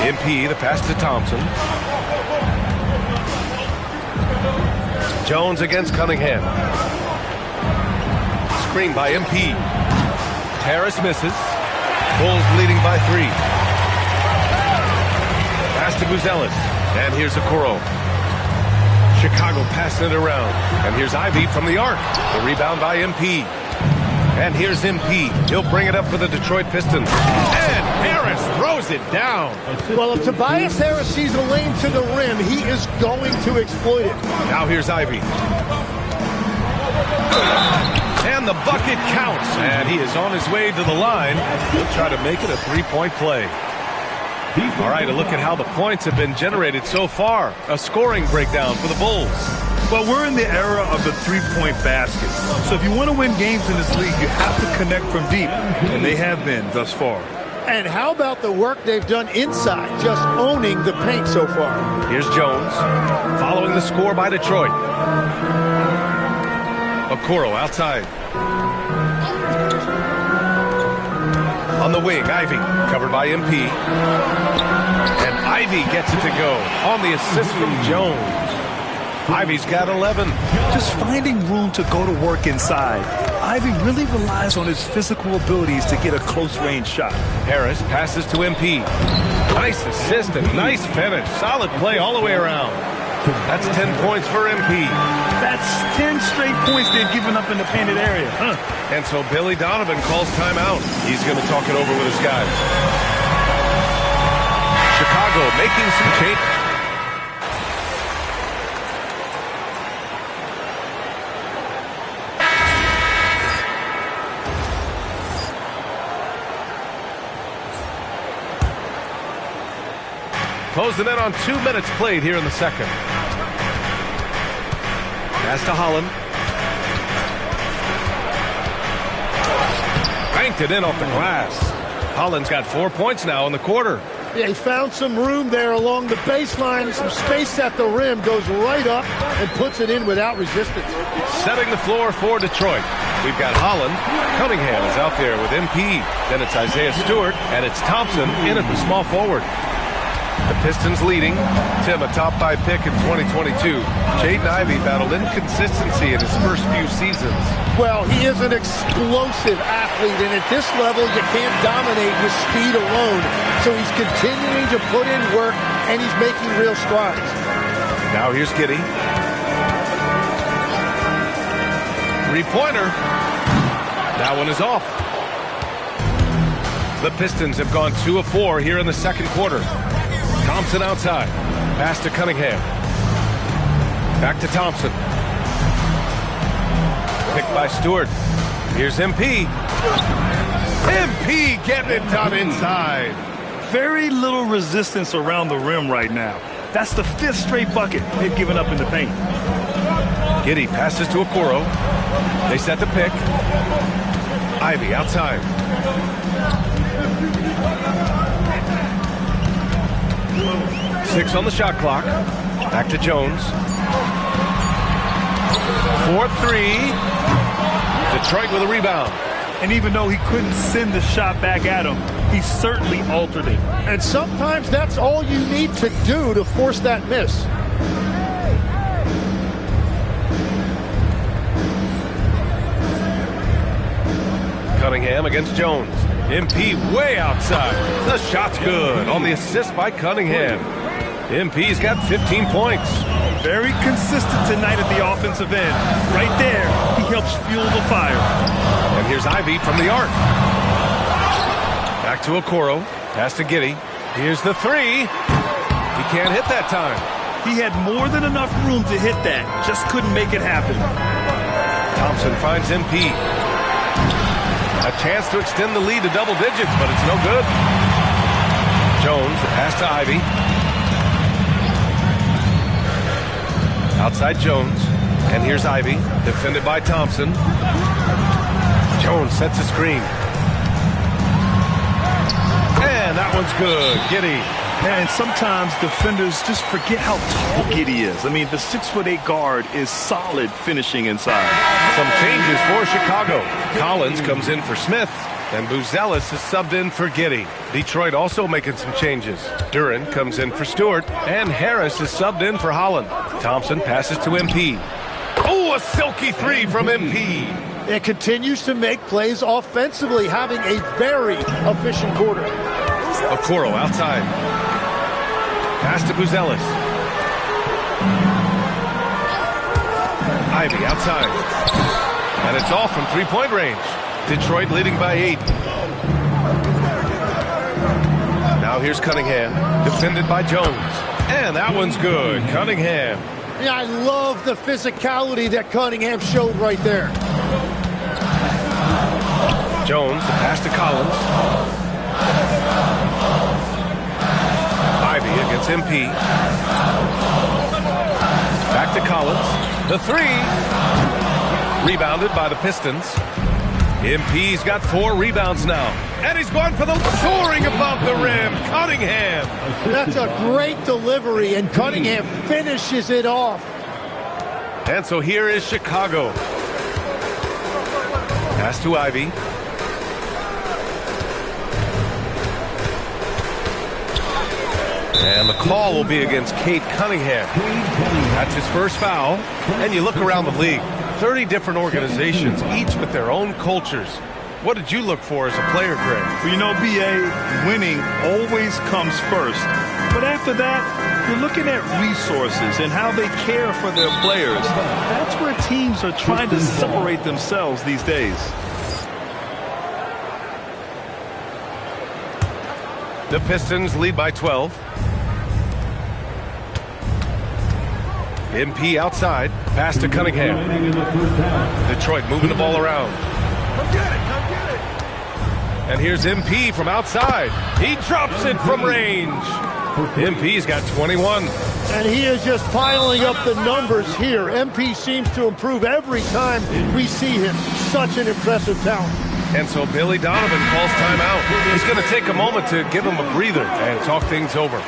MP, the pass to Thompson. Jones against Cunningham. Screen by MP. Harris misses. Bulls leading by 3. Pass to Buzelis. And here's Okoro. Chicago passing it around. And here's Ivy from the arc. The rebound by MP. And here's MP. He'll bring it up for the Detroit Pistons. And Harris throws it down. Well, if Tobias Harris sees a lane to the rim, he is going to exploit it. Now here's Ivy. And the bucket counts. And he is on his way to the line. He'll try to make it a three-point play. All right, a look at how the points have been generated so far. A scoring breakdown for the Bulls. Well, we're in the era of the three-point basket. So if you want to win games in this league, you have to connect from deep. And they have been thus far. And how about the work they've done inside, just owning the paint so far? Here's Jones, following the score by Detroit. Okoro outside. On the wing, Ivy, covered by MP. And Ivy gets it to go on the assist from Jones. Ivy's got 11. Just finding room to go to work inside. Ivy really relies on his physical abilities to get a close-range shot. Harris passes to MP. Nice assist and nice finish. Solid play all the way around. That's 10 points for MP. That's 10 straight points they've given up in the painted area. And so Billy Donovan calls timeout. He's going to talk it over with his guys. Chicago making some change. Closing in on 2 minutes played here in the second. Pass to Holland. Banked it in off the glass. Holland's got 4 points now in the quarter. Yeah, he found some room there along the baseline. Some space at the rim. Goes right up and puts it in without resistance. Setting the floor for Detroit. We've got Holland. Cunningham is out there with MP. Then it's Isaiah Stewart. And it's Thompson in at the small forward. The Pistons leading. Tim, a top 5 pick in 2022. Jaden Ivey battled inconsistency in his first few seasons. Well, he is an explosive athlete, and at this level, you can't dominate with speed alone. So he's continuing to put in work, and he's making real strides. Now here's Giddey. Three-pointer. That one is off. The Pistons have gone 2 of 4 here in the second quarter. Thompson outside. Pass to Cunningham. Back to Thompson. Picked by Stewart. Here's MP. MP getting it done inside. Very little resistance around the rim right now. That's the 5th straight bucket they've given up in the paint. Giddey passes to Okoro. They set the pick. Ivy outside. Six on the shot clock. Back to Jones. 4-3. Detroit with a rebound. And even though he couldn't send the shot back at him, he certainly altered it. And sometimes that's all you need to do to force that miss. Cunningham against Jones. MP way outside. The shot's good on the assist by Cunningham. MP's got 15 points. Very consistent tonight at the offensive end. Right there, he helps fuel the fire. And here's Ivy from the arc. Back to Okoro. Pass to Giddey. Here's the three. He can't hit that time. He had more than enough room to hit that. Just couldn't make it happen. Thompson finds MP. A chance to extend the lead to double digits, but it's no good. Jones, the pass to Ivy. Outside Jones. And here's Ivy, defended by Thompson. Jones sets a screen. And that one's good. Giddey. And sometimes defenders just forget how tall Giddey is. I mean, the 6'8" guard is solid finishing inside. Some changes for Chicago. Collins comes in for Smith, and Buzelis is subbed in for Giddey. Detroit also making some changes. Duran comes in for Stewart, and Harris is subbed in for Holland. Thompson passes to MP. Oh, a silky three from MP. It continues to make plays offensively, having a very efficient quarter. Okoro outside. Pass to Buzelis. Ivy outside. And it's all from three-point range. Detroit leading by 8. Now here's Cunningham, defended by Jones. And that one's good. Cunningham. Yeah, I love the physicality that Cunningham showed right there. Jones, the pass to Collins. Ivy against MP. Back to Collins. The three. Rebounded by the Pistons. MP's got 4 rebounds now. And he's going for the soaring above the rim. Cunningham. That's a great delivery, and Cunningham finishes it off. And so here is Chicago. Pass to Ivy. And the call will be against Cade Cunningham. That's his first foul. And you look around the league, 30 different organizations, each with their own cultures. What did you look for as a player, Greg? Well, you know, B.A., winning always comes first. But after that, you're looking at resources and how they care for their players. That's where teams are trying to separate themselves these days. The Pistons lead by 12. MP outside. Pass to Cunningham. Detroit moving the ball around. Come get it, come get it. And here's MP from outside. He drops it from range. MP's got 21. And he is just piling up the numbers here. MP seems to improve every time we see him. Such an impressive talent. And so Billy Donovan calls timeout. He's going to take a moment to give him a breather and talk things over.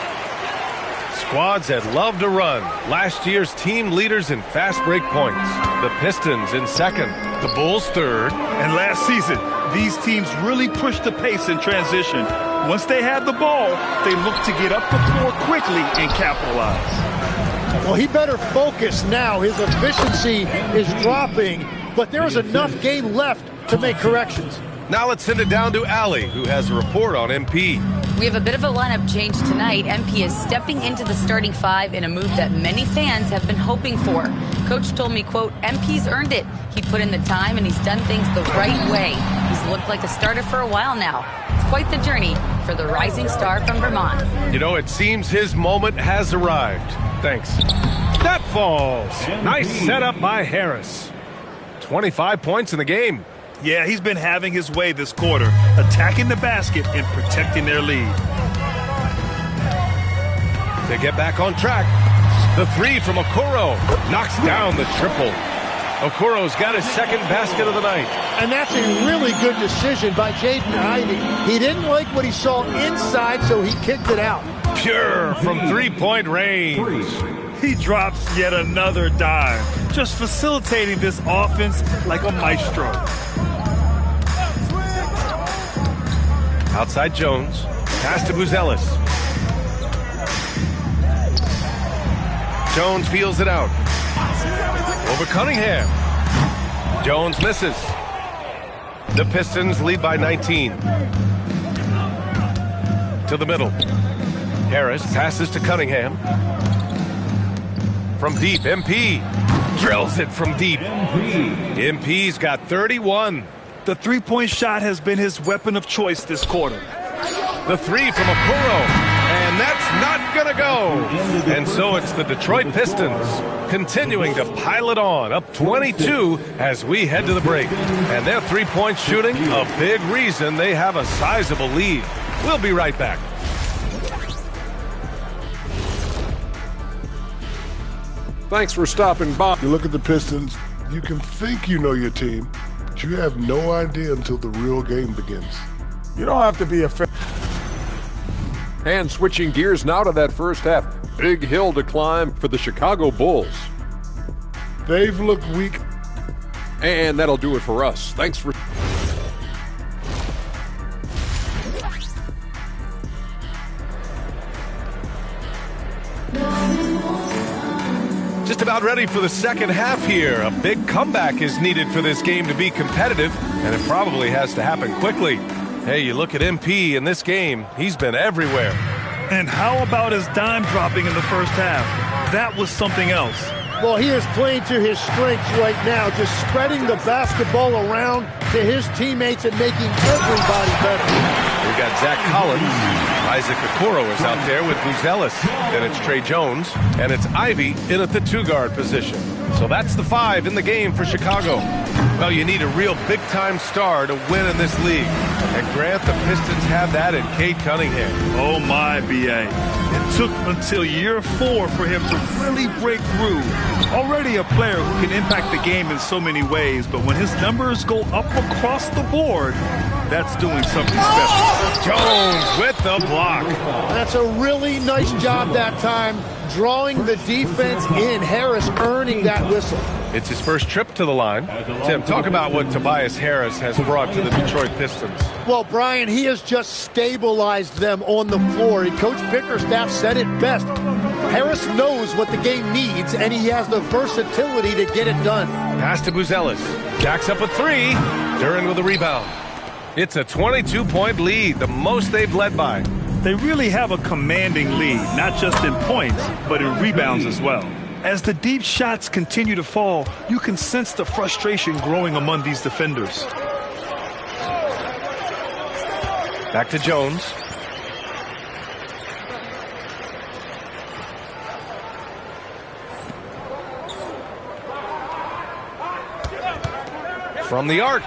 Squads that love to run. Last year's team leaders in fast break points. The Pistons in second. The Bulls third. And last season, these teams really pushed the pace in transition. Once they had the ball, they looked to get up the floor quickly and capitalize. Well, he better focus now. His efficiency is dropping, but there is enough game left to make corrections. Now let's send it down to Allie, who has a report on MP. We have a bit of a lineup change tonight. MP is stepping into the starting 5 in a move that many fans have been hoping for. Coach told me, quote, MP's earned it. He put in the time and he's done things the right way. He's looked like a starter for a while now. It's quite the journey for the rising star from Vermont. You know, it seems his moment has arrived. Thanks. That falls. Nice setup by Harris. 25 points in the game. Yeah, he's been having his way this quarter, attacking the basket and protecting their lead. To get back on track, the three from Okoro knocks down the triple. Okoro's got his second basket of the night. And that's a really good decision by Jaden Ivey. He didn't like what he saw inside, so he kicked it out. Pure from three-point range. He drops yet another dime, just facilitating this offense like a maestro. Outside Jones, pass to Buzelis. Jones feels it out. Over Cunningham. Jones misses. The Pistons lead by 19. to the middle. Harris passes to Cunningham. From deep, MP drills it from deep. MP's got 31. The three-point shot has been his weapon of choice this quarter. The three from Okoro, and that's not gonna go. And so it's the Detroit Pistons continuing to pile it on, up 22 as we head to the break. And their three-point shooting, a big reason they have a sizable lead. We'll be right back. Thanks for stopping by. You look at the Pistons, you can think you know your team, but you have no idea until the real game begins. You don't have to be a fan. And switching gears now to that first half. Big hill to climb for the Chicago Bulls. They've looked weak. And that'll do it for us. Thanks for... Just about ready for the second half here. A big comeback is needed for this game to be competitive, and it probably has to happen quickly. Hey, you look at MP in this game, he's been everywhere. And how about his dime dropping in the first half? That was something else. Well, he is playing to his strengths right now, just spreading the basketball around to his teammates and making everybody better. We got Zach Collins. Isaac Okoro is out there with Buzelis. Then it's Trey Jones, and it's Ivy in at the two-guard position. So that's the five in the game for Chicago. Well, you need a real big-time star to win in this league. And Grant, the Pistons have that in Cade Cunningham. Oh, my, B.A. It took until year 4 for him to really break through. Already a player who can impact the game in so many ways, but when his numbers go up across the board, that's doing something special. Jones with the block. That's a really nice job that time, drawing the defense in. Harris earning that whistle. It's his first trip to the line. Tim, talk about what Tobias Harris has brought to the Detroit Pistons. Well, Brian, he has just stabilized them on the floor. Coach Bickerstaff said it best. Harris knows what the game needs, and he has the versatility to get it done. Pass to Buzelis. Jacks up a three. Duren with a rebound. It's a 22-point lead, the most they've led by. They really have a commanding lead, not just in points, but in rebounds as well. As the deep shots continue to fall, you can sense the frustration growing among these defenders. Back to Jones. From the arc.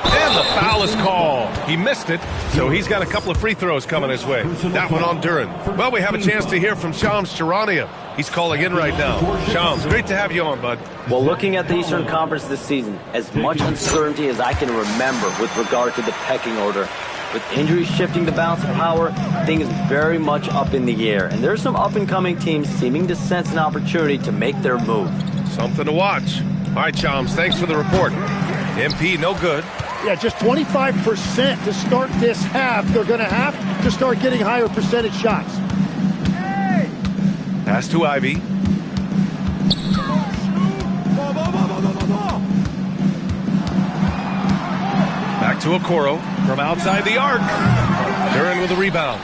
And the foul is called. He missed it, so he's got a couple of free throws coming his way. That one on Duren. Well, we have a chance to hear from Shams Charania. He's calling in right now. Shams, great to have you on, bud. Well, looking at the Eastern Conference this season, as much uncertainty as I can remember with regard to the pecking order. With injuries shifting the balance of power, things very much up in the air. And there's some up-and-coming teams seeming to sense an opportunity to make their move. Something to watch. All right, Shams, thanks for the report. MP, no good. Yeah, just 25% to start this half. They're going to have to start getting higher percentage shots. Pass to Ivy. Back to Okoro from outside the arc. Duren with a rebound.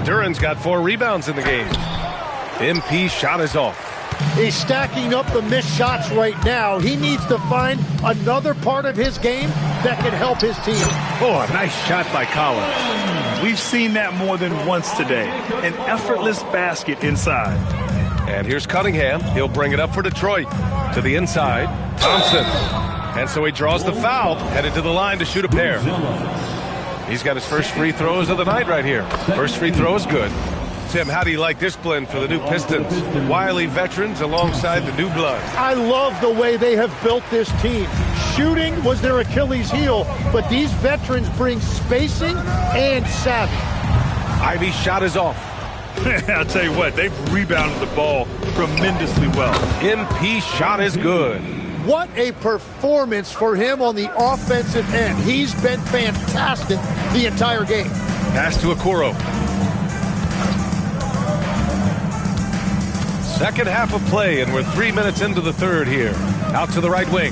Duren's got 4 rebounds in the game. MP shot is off. He's stacking up the missed shots right now. He needs to find another part of his game that can help his team. Oh, a nice shot by Collins. We've seen that more than once today. An effortless basket inside. And here's Cunningham. He'll bring it up for Detroit. To the inside, Thompson. And so he draws the foul, headed to the line to shoot a pair. He's got his first free throws of the night right here. First free throw is good. Tim, how do you like this blend for the new Pistons? Wily veterans alongside the new blood. I love the way they have built this team. Shooting was their Achilles heel, but these veterans bring spacing and savvy. Ivy's shot is off. I'll tell you what, they've rebounded the ball tremendously well. MP shot is good. What a performance for him on the offensive end. He's been fantastic the entire game. Pass to Okoro. Second half of play, and we're 3 minutes into the third here. Out to the right wing.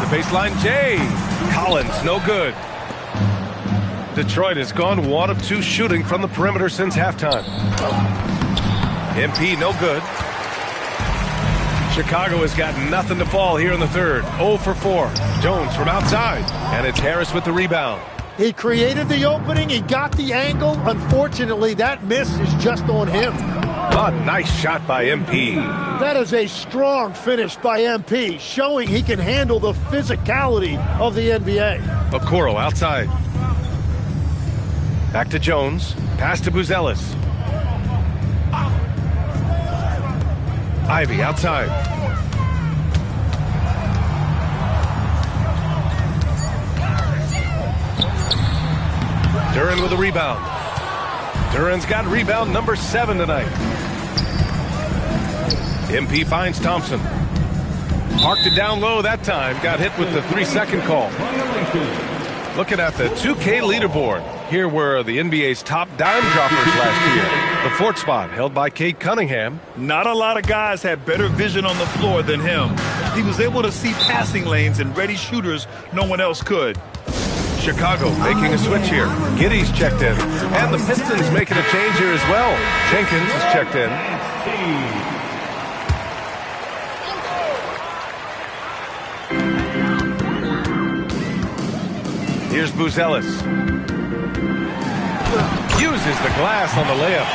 The baseline, Jay. Collins, no good. Detroit has gone 1 of 2 shooting from the perimeter since halftime. MP no good. Chicago has got nothing to fall here in the third. 0 for 4. Jones from outside. And it's Harris with the rebound. He created the opening. He got the angle. Unfortunately, that miss is just on him. A nice shot by MP. That is a strong finish by MP, showing he can handle the physicality of the NBA. Okoro outside. Back to Jones. Pass to Buzelis. Ivy outside. Duren with a rebound. Duren's got rebound number 7 tonight. MP finds Thompson. Parked it down low that time. Got hit with the 3-second call. Looking at the 2K leaderboard. Here were the NBA's top dime droppers last year. The 4th spot held by Cade Cunningham. Not a lot of guys had better vision on the floor than him. He was able to see passing lanes and ready shooters no one else could. Chicago making a switch here. Giddey's checked in. And the Pistons making a change here as well. Jenkins is checked in. Here's Buzelis. Uses the glass on the layup.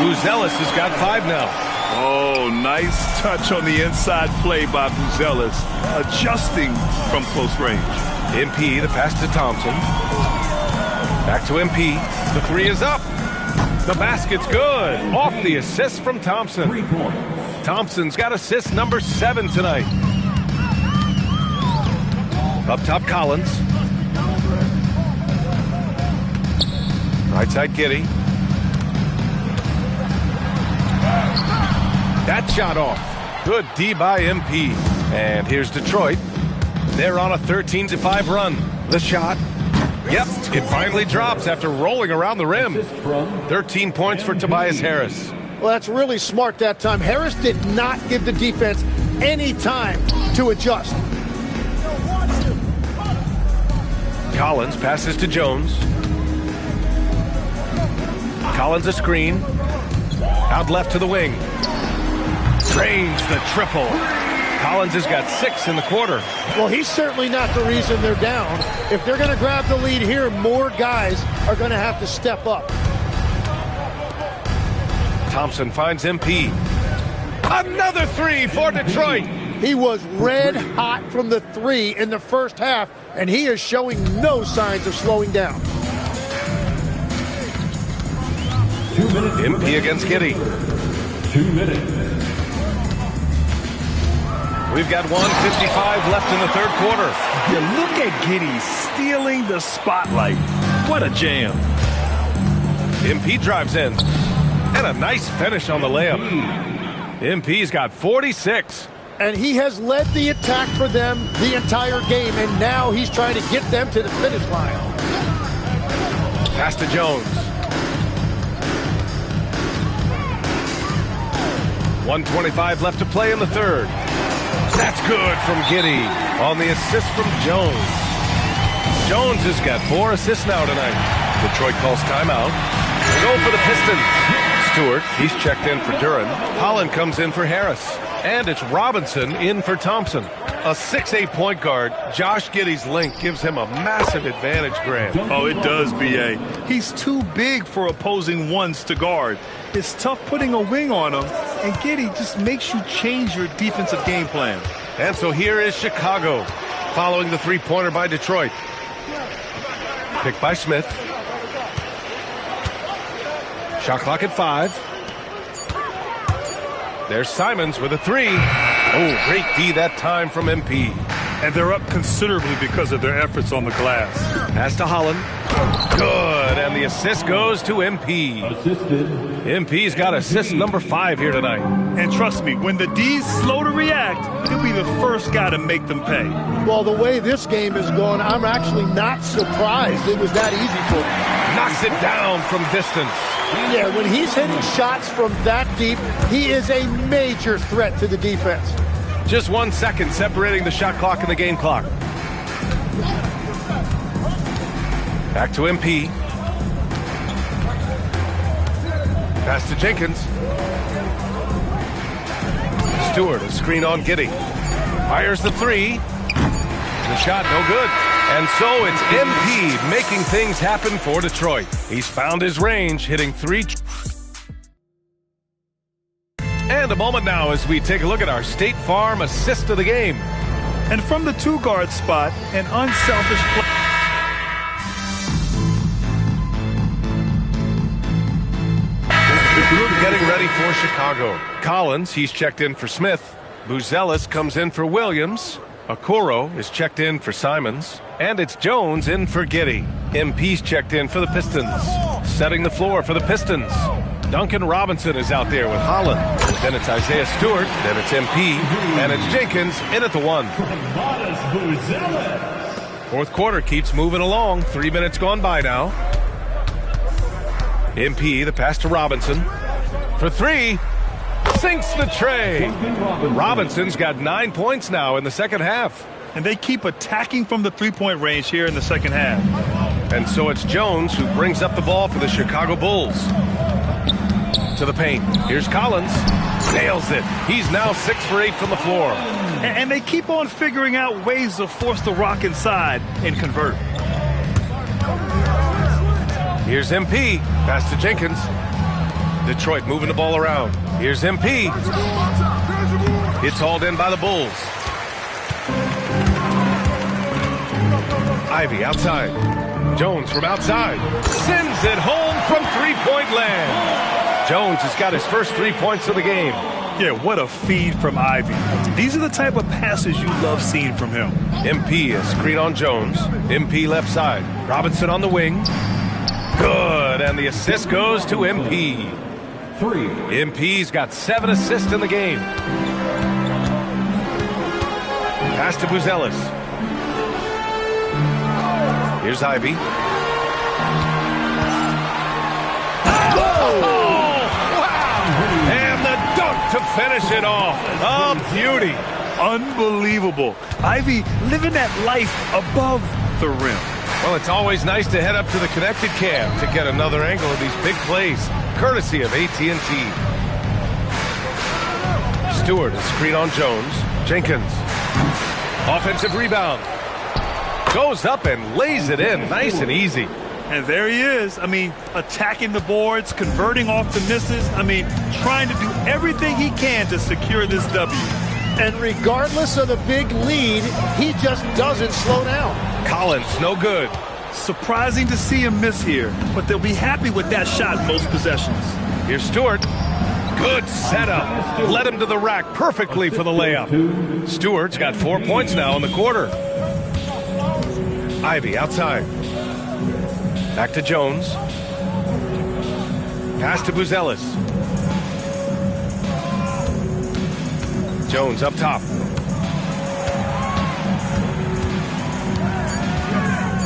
Buzelis has got 5 now. Oh, nice touch on the inside play by Buzelis, adjusting from close range. MP, the pass to Thompson. Back to MP. The 3 is up. The basket's good. Off the assist from Thompson. 3 points. Thompson's got assist number 7 tonight. Up top, Collins. Right side, Giddey. That shot off. Good D by MP. And here's Detroit. They're on a 13-5 run. The shot. Yep, it finally drops after rolling around the rim. 13 points for Tobias Harris. Well, that's really smart that time. Harris did not give the defense any time to adjust. Collins passes to Jones. Collins a screen. Out left to the wing. Drains the triple. Collins has got 6 in the quarter. Well, he's certainly not the reason they're down. If they're going to grab the lead here, more guys are going to have to step up. Thompson finds MP. Another 3 for Detroit. He was red hot from the 3 in the first half, and he is showing no signs of slowing down. 2 minutes. MP against Giddey. 2 minutes. We've got 1:55 left in the third quarter. Yeah, look at Giddey stealing the spotlight. What a jam. MP drives in. And a nice finish on the layup. MP's got 46. And he has led the attack for them the entire game, and now he's trying to get them to the finish line. Pass to Jones. 1:25 left to play in the third. That's good from Giddey on the assist from Jones. Jones has got 4 assists now tonight. Detroit calls timeout. Go for the Pistons. Stewart, he's checked in for Duren. Holland comes in for Harris. And it's Robinson in for Thompson. A 6'8" point guard, Josh Giddey's length gives him a massive advantage, Grant. Oh, it does, B.A. He's too big for opposing ones to guard. It's tough putting a wing on him, and Giddey just makes you change your defensive game plan. And so here is Chicago, following the three-pointer by Detroit. Picked by Smith. Shot clock at 5. There's Simons with a 3. Oh, great D that time from MP. And they're up considerably because of their efforts on the glass. Pass to Holland. Good, and the assist goes to MP. Assisted. MP's got assist number 5 here tonight. And trust me, when the D's slow to react, he'll be the first guy to make them pay. Well, the way this game is going, I'm actually not surprised it was that easy for him. Knocks it down from distance. Yeah, when he's hitting shots from that deep, he is a major threat to the defense. Just 1 second separating the shot clock and the game clock. Back to MP. Pass to Jenkins. Stewart, a screen on Giddey. Fires the three. The shot, no good. And so it's MP making things happen for Detroit. He's found his range, hitting three. And a moment now as we take a look at our State Farm assist of the game. And from the two-guard spot, an unselfish play. Getting ready for Chicago. Collins, he's checked in for Smith. Buzelis comes in for Williams. Okoro is checked in for Simons. And it's Jones in for Giddey. MP's checked in for the Pistons. Setting the floor for the Pistons. Duncan Robinson is out there with Holland. Then it's Isaiah Stewart. Then it's MP. And it's Jenkins in at the one. Fourth quarter keeps moving along. 3 minutes gone by now. MP, the pass to Robinson. For three. Sinks the tray. Robinson's got 9 points now in the second half. And they keep attacking from the three-point range here in the second half. And so it's Jones who brings up the ball for the Chicago Bulls. To the paint. Here's Collins. Nails it. He's now 6 for 8 from the floor. And they keep on figuring out ways to force the rock inside and convert. Here's MP. Pass to Jenkins. Detroit moving the ball around. Here's MP. It's hauled in by the Bulls. Ivy outside. Jones from outside. Sends it home from three-point land. Jones has got his first 3 points of the game. Yeah, what a feed from Ivy. These are the type of passes you love seeing from him. MP, a screen on Jones. MP left side. Robinson on the wing. Good, and the assist goes to MP. MP's got 7 assists in the game. Pass to Buzelis. Here's Ivy. Oh! Wow! And the dunk to finish it off. A beauty. Unbelievable. Ivy living that life above the rim. Well, it's always nice to head up to the connected cam to get another angle of these big plays, courtesy of AT&T. Stewart, a screen on Jones. Jenkins. Offensive rebound. Goes up and lays it in, nice and easy. And there he is. I mean, attacking the boards, converting off the misses. I mean, trying to do everything he can to secure this W. And regardless of the big lead, he just doesn't slow down. Collins, no good. Surprising to see him miss here, but they'll be happy with that shot most possessions. Here's Stewart. Good setup. Led him to the rack perfectly for the layup. Stewart's got 4 points now in the quarter. Ivy outside. Back to Jones. Pass to Buzelis. Jones up top.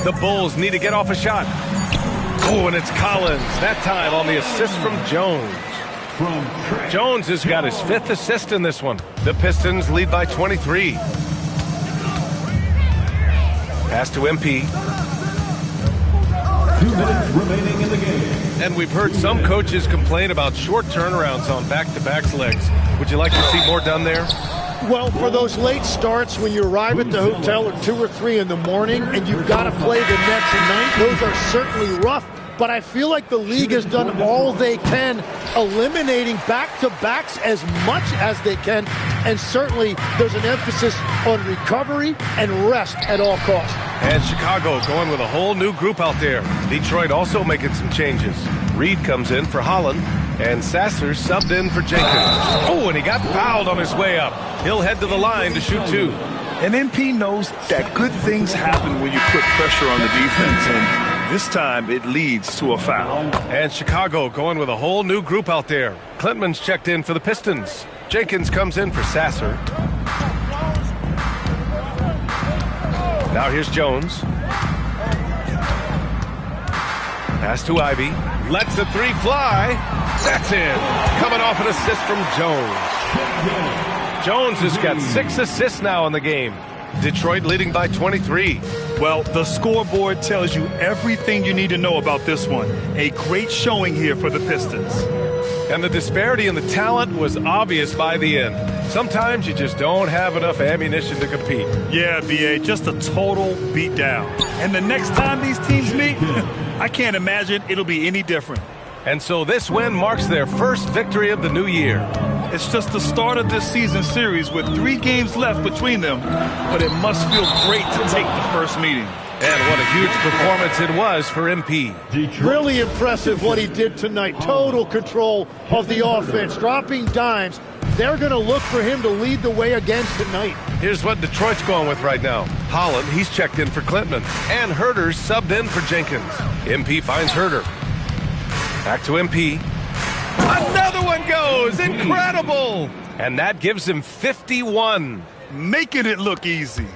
The Bulls need to get off a shot. Oh, and it's Collins. That time on the assist from Jones. Jones has got his 5th assist in this one. The Pistons lead by 23. Pass to MP. 2 minutes remaining in the game. And we've heard some coaches complain about short turnarounds on back-to-back legs. Would you like to see more done there? Well, for those late starts when you arrive at the hotel at 2 or 3 in the morning and you've got to play the next night, those are certainly rough. But I feel like the league has done all they can, eliminating back-to-backs as much as they can. And certainly there's an emphasis on recovery and rest at all costs. And Chicago going with a whole new group out there. Detroit also making some changes. Reed comes in for Holland, and Sasser subbed in for Jenkins. Oh, and he got fouled on his way up. He'll head to the line to shoot 2. And MP knows that good things happen when you put pressure on the defense, and this time it leads to a foul. And Chicago going with a whole new group out there. Klintman's checked in for the Pistons. Jenkins comes in for Sasser. Now here's Jones. Pass to Ivy. Lets the 3 fly. That's in. Coming off an assist from Jones. Jones has got 6 assists now in the game. Detroit leading by 23. Well, the scoreboard tells you everything you need to know about this one. A great showing here for the Pistons. And the disparity in the talent was obvious by the end. Sometimes you just don't have enough ammunition to compete. Yeah, B.A., just a total beatdown. And the next time these teams meet, I can't imagine it'll be any different. And so this win marks their first victory of the new year. It's just the start of this season series with 3 games left between them, but it must feel great to take the first meeting. And what a huge performance it was for MP. Really impressive what he did tonight. Total control of the offense, dropping dimes. They're going to look for him to lead the way again tonight. Here's what Detroit's going with right now. Holland, he's checked in for Klintman. And Herter's subbed in for Jenkins. MP finds Herter. Back to MP. Another one goes! Incredible! And that gives him 51. Making it look easy.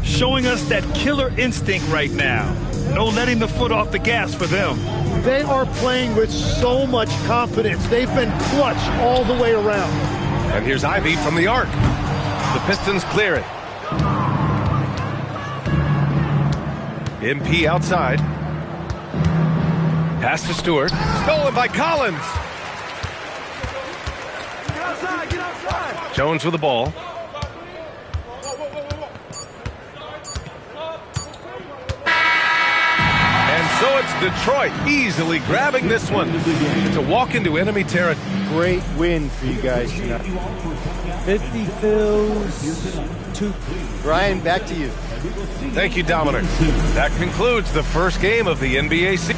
Showing us that killer instinct right now. No letting the foot off the gas for them. They are playing with so much confidence. They've been clutch all the way around. And here's Ivy from the arc. The Pistons clear it. MP outside. Pass to Stewart. Stolen by Collins. Get outside, get outside. Jones with the ball. And so it's Detroit easily grabbing this one to walk into enemy territory. Great win for you guys tonight. 50 fills, 2. Brian, back to you. Thank you, Dominic. That concludes the first game of the NBA season.